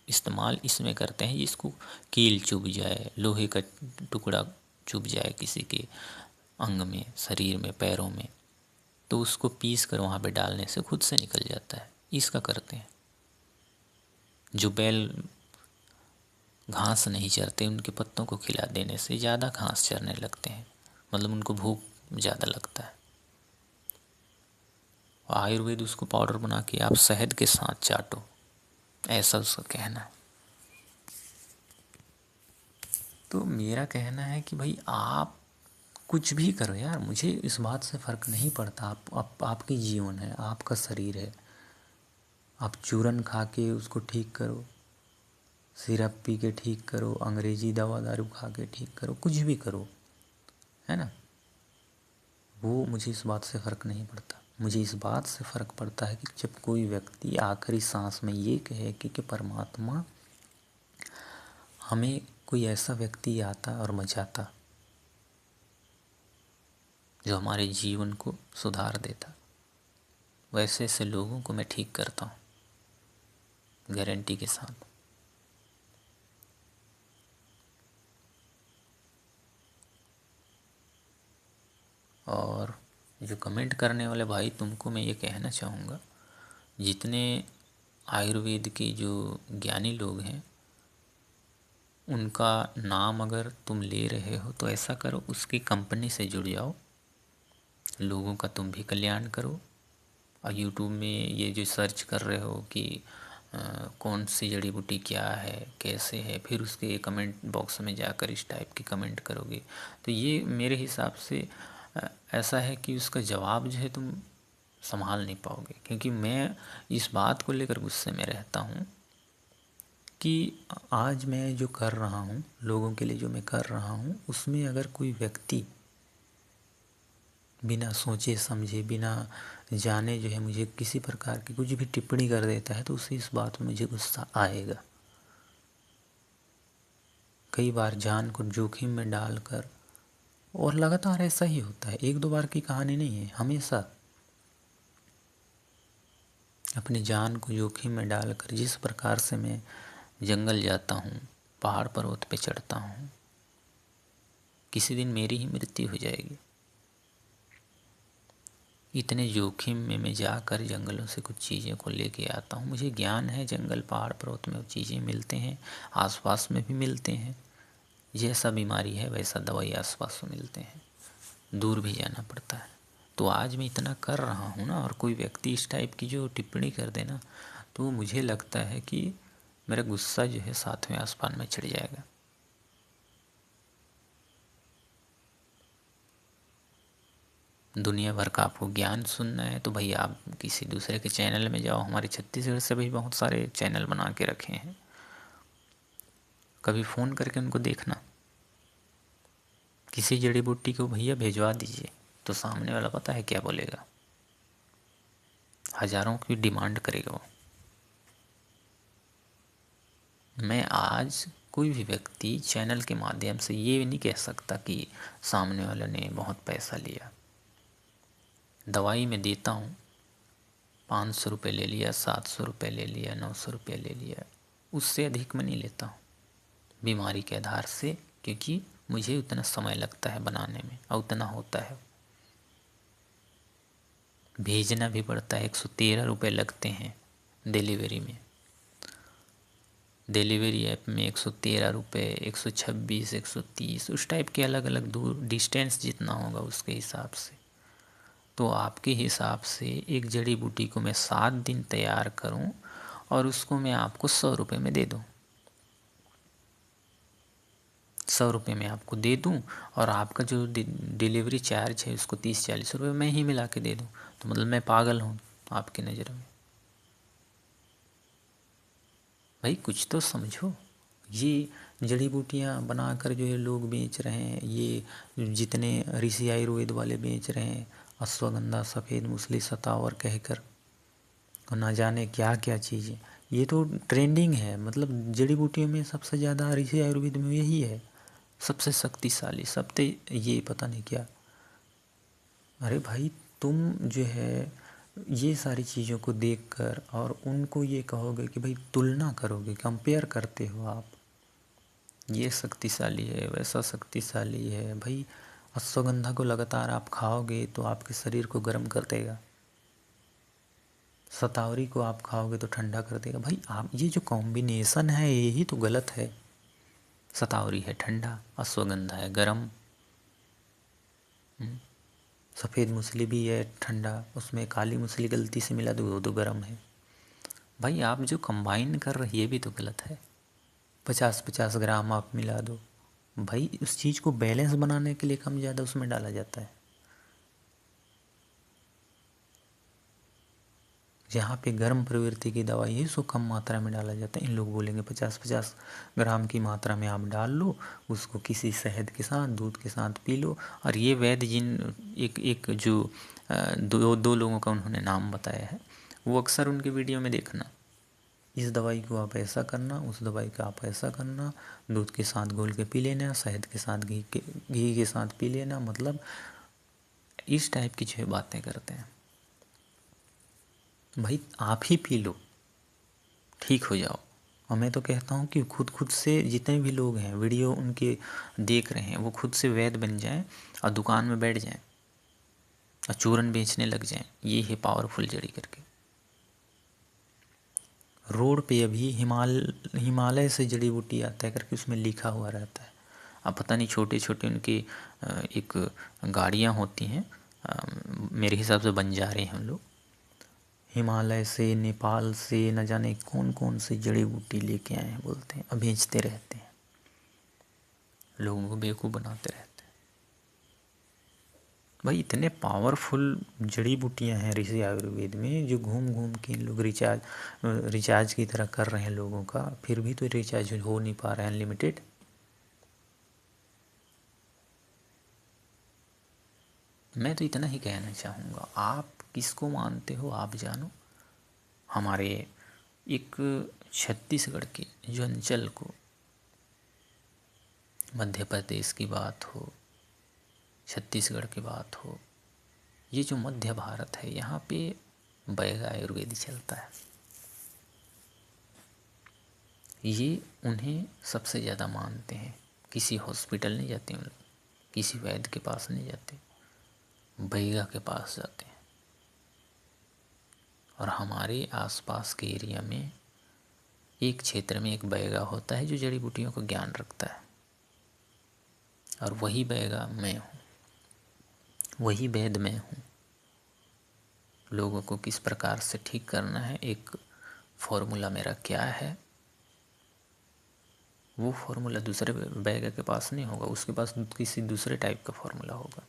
इस्तेमाल इसमें करते हैं, जिसको कील चुभ जाए, लोहे का टुकड़ा चुभ जाए किसी के अंग में, शरीर में, पैरों में, तो उसको पीस कर वहाँ पे डालने से खुद से निकल जाता है। इसका करते हैं। जो बैल घास नहीं चरते, उनके पत्तों को खिला देने से ज़्यादा घास चरने लगते हैं, मतलब उनको भूख ज़्यादा लगता है। आयुर्वेद उसको पाउडर बना के आप शहद के साथ चाटो, ऐसा उसका कहना है। तो मेरा कहना है कि भाई आप कुछ भी करो यार, मुझे इस बात से फ़र्क नहीं पड़ता। आपकी जीवन है, आपका शरीर है, आप चूरन खा के उसको ठीक करो, सिरप पी के ठीक करो, अंग्रेजी दवा दारू खा के ठीक करो, कुछ भी करो, है ना। वो मुझे इस बात से फ़र्क नहीं पड़ता। मुझे इस बात से फ़र्क पड़ता है कि जब कोई व्यक्ति आखिरी सांस में ये कहे कि परमात्मा, हमें कोई ऐसा व्यक्ति आता और बचाता जो हमारे जीवन को सुधार देता, वैसे ऐसे लोगों को मैं ठीक करता हूँ, गारंटी के साथ। और जो कमेंट करने वाले भाई, तुमको मैं ये कहना चाहूँगा, जितने आयुर्वेद के जो ज्ञानी लोग हैं, उनका नाम अगर तुम ले रहे हो तो ऐसा करो, उसकी कंपनी से जुड़ जाओ, लोगों का तुम भी कल्याण करो। और यूट्यूब में ये जो सर्च कर रहे हो कि कौन सी जड़ी बूटी क्या है, कैसे है, फिर उसके कमेंट बॉक्स में जाकर इस टाइप की कमेंट करोगे, तो ये मेरे हिसाब से ऐसा है कि उसका जवाब जो है तुम संभाल नहीं पाओगे। क्योंकि मैं इस बात को लेकर गुस्से में रहता हूँ कि आज मैं जो कर रहा हूँ, लोगों के लिए जो मैं कर रहा हूँ, उसमें अगर कोई व्यक्ति बिना सोचे समझे, बिना जाने जो है मुझे किसी प्रकार की कुछ भी टिप्पणी कर देता है, तो उसे इस बात में मुझे गुस्सा आएगा। कई बार जान को जोखिम में डालकर, और लगातार ऐसा ही होता है, एक दो बार की कहानी नहीं है, हमेशा अपनी जान को जोखिम में डालकर जिस प्रकार से मैं जंगल जाता हूँ, पहाड़ पर्वत पे चढ़ता हूँ, किसी दिन मेरी ही मृत्यु हो जाएगी। इतने जोखिम में मैं जाकर जंगलों से कुछ चीज़ें को लेके आता हूँ। मुझे ज्ञान है, जंगल पहाड़ पर्वत में वो चीज़ें मिलते हैं, आसपास में भी मिलते हैं। जैसा बीमारी है वैसा दवाई आसपास में मिलते हैं, दूर भी जाना पड़ता है। तो आज मैं इतना कर रहा हूँ ना, और कोई व्यक्ति इस टाइप की जो टिप्पणी कर देना, तो मुझे लगता है कि मेरा गुस्सा जो है 7वें आसमान में चढ़ जाएगा। दुनिया भर का आपको ज्ञान सुनना है तो भाई आप किसी दूसरे के चैनल में जाओ। हमारे छत्तीसगढ़ से भी बहुत सारे चैनल बना के रखे हैं, कभी फ़ोन करके उनको देखना, किसी जड़ी बूटी को भैया भिजवा दीजिए, तो सामने वाला पता है क्या बोलेगा? हज़ारों की डिमांड करेगा वो। मैं आज कोई भी व्यक्ति चैनल के माध्यम से ये नहीं कह सकता कि सामने वाले ने बहुत पैसा लिया। दवाई मैं देता हूँ, 500 रुपये ले लिया, 700 रुपये ले लिया, 900 रुपये ले लिया, उससे अधिक मैं नहीं लेता हूँ बीमारी के आधार से, क्योंकि मुझे उतना समय लगता है बनाने में और उतना होता है। भेजना भी पड़ता है, 113 रुपये लगते हैं डिलीवरी में। डिलीवरी ऐप में 113 रुपये, 126, 130, उस टाइप के अलग अलग दूर डिस्टेंस जितना होगा उसके हिसाब से। तो आपके हिसाब से एक जड़ी बूटी को मैं 7 दिन तैयार करूं और उसको मैं आपको 100 रुपये में दे दूं, 100 रुपये में आपको दे दूं और आपका जो डिलीवरी चार्ज है उसको 30-40 रुपये मैं ही मिला के दे दूं, तो मतलब मैं पागल हूं आपकी नज़र में? भाई कुछ तो समझो। ये जड़ी बूटियाँ बनाकर जो ये लोग बेच रहे हैं, ये जितने ऋषि आयुर्वेद वाले बेच रहे हैं, अश्वगंधा, सफ़ेद मूसली, शतावर कहकर, और ना जाने क्या क्या चीज़ें, ये तो ट्रेंडिंग है। मतलब जड़ी बूटियों में सबसे ज़्यादा ऋषि आयुर्वेद में यही है, सबसे शक्तिशाली, सबसे ये पता नहीं क्या। अरे भाई तुम जो है ये सारी चीज़ों को देखकर और उनको ये कहोगे कि भाई तुलना करोगे, कंपेयर करते हो आप, ये शक्तिशाली है, वैसा शक्तिशाली है। भाई अश्वगंधा को लगातार आप खाओगे तो आपके शरीर को गर्म कर देगा, शतावरी को आप खाओगे तो ठंडा कर देगा। भाई आप ये जो कॉम्बिनेशन है यही तो गलत है। शतावरी है ठंडा, अश्वगंधा है गर्म, सफ़ेद मूसली भी है ठंडा, उसमें काली मूसली गलती से मिला तो वो तो गर्म है। भाई आप जो कंबाइन कर रहे ये भी तो गलत है। 50-50 ग्राम आप मिला दो, भाई उस चीज़ को बैलेंस बनाने के लिए कम ज़्यादा उसमें डाला जाता है। जहाँ पे गर्म प्रवृत्ति की दवाई है उसको कम मात्रा में डाला जाता है। इन लोग बोलेंगे 50-50 ग्राम की मात्रा में आप डाल लो, उसको किसी शहद के साथ, दूध के साथ पी लो। और ये वैद्य जिन एक जो दो लोगों का उन्होंने नाम बताया है, वो अक्सर उनके वीडियो में देखना, इस दवाई को आप ऐसा करना, उस दवाई का आप ऐसा करना, दूध के साथ घोल के पी लेना, शहद के साथ घी के साथ पी लेना, मतलब इस टाइप की जो बातें करते हैं। भाई आप ही पी लो, ठीक हो जाओ। और मैं तो कहता हूँ कि खुद से जितने भी लोग हैं वीडियो उनके देख रहे हैं, वो खुद से वैद्य बन जाएं और दुकान में बैठ जाएं और चूरन बेचने लग जाएं, ये है पावरफुल जड़ी करके। रोड पे अभी हिमालय से जड़ी बूटी आता है करके उसमें लिखा हुआ रहता है। अब पता नहीं छोटे छोटे उनकी एक गाड़ियाँ होती हैं, मेरे हिसाब से बंजारे हैं हम लोग, हिमालय से, नेपाल से, न जाने कौन कौन सी जड़ी बूटी लेके आए हैं बोलते हैं, अब बेचते रहते हैं, लोगों को बेवकूफ़ बनाते रहते हैं। भाई इतने पावरफुल जड़ी बूटियां हैं ऋषि आयुर्वेद में, जो घूम घूम के इन लोग रिचार्ज की तरह कर रहे हैं लोगों का, फिर भी तो रिचार्ज हो नहीं पा रहा है अनलिमिटेड। मैं तो इतना ही कहना चाहूँगा, आप किसको मानते हो आप जानो। हमारे एक छत्तीसगढ़ के जो अंचल को, मध्य प्रदेश की बात हो, छत्तीसगढ़ की बात हो, ये जो मध्य भारत है यहाँ पे बैगा आयुर्वेद चलता है। ये उन्हें सबसे ज़्यादा मानते हैं। किसी हॉस्पिटल नहीं जाते उन लोग, किसी वैद्य के पास नहीं जाते, बैगा के पास जाते हैं। और हमारे आसपास के एरिया में एक क्षेत्र में एक बैगा होता है जो जड़ी बूटियों का ज्ञान रखता है, और वही बैगा मैं हूँ, वही वैद्य मैं हूँ। लोगों को किस प्रकार से ठीक करना है, एक फॉर्मूला मेरा क्या है, वो फॉर्मूला दूसरे बैगा के पास नहीं होगा, उसके पास किसी दूसरे टाइप का फॉर्मूला होगा।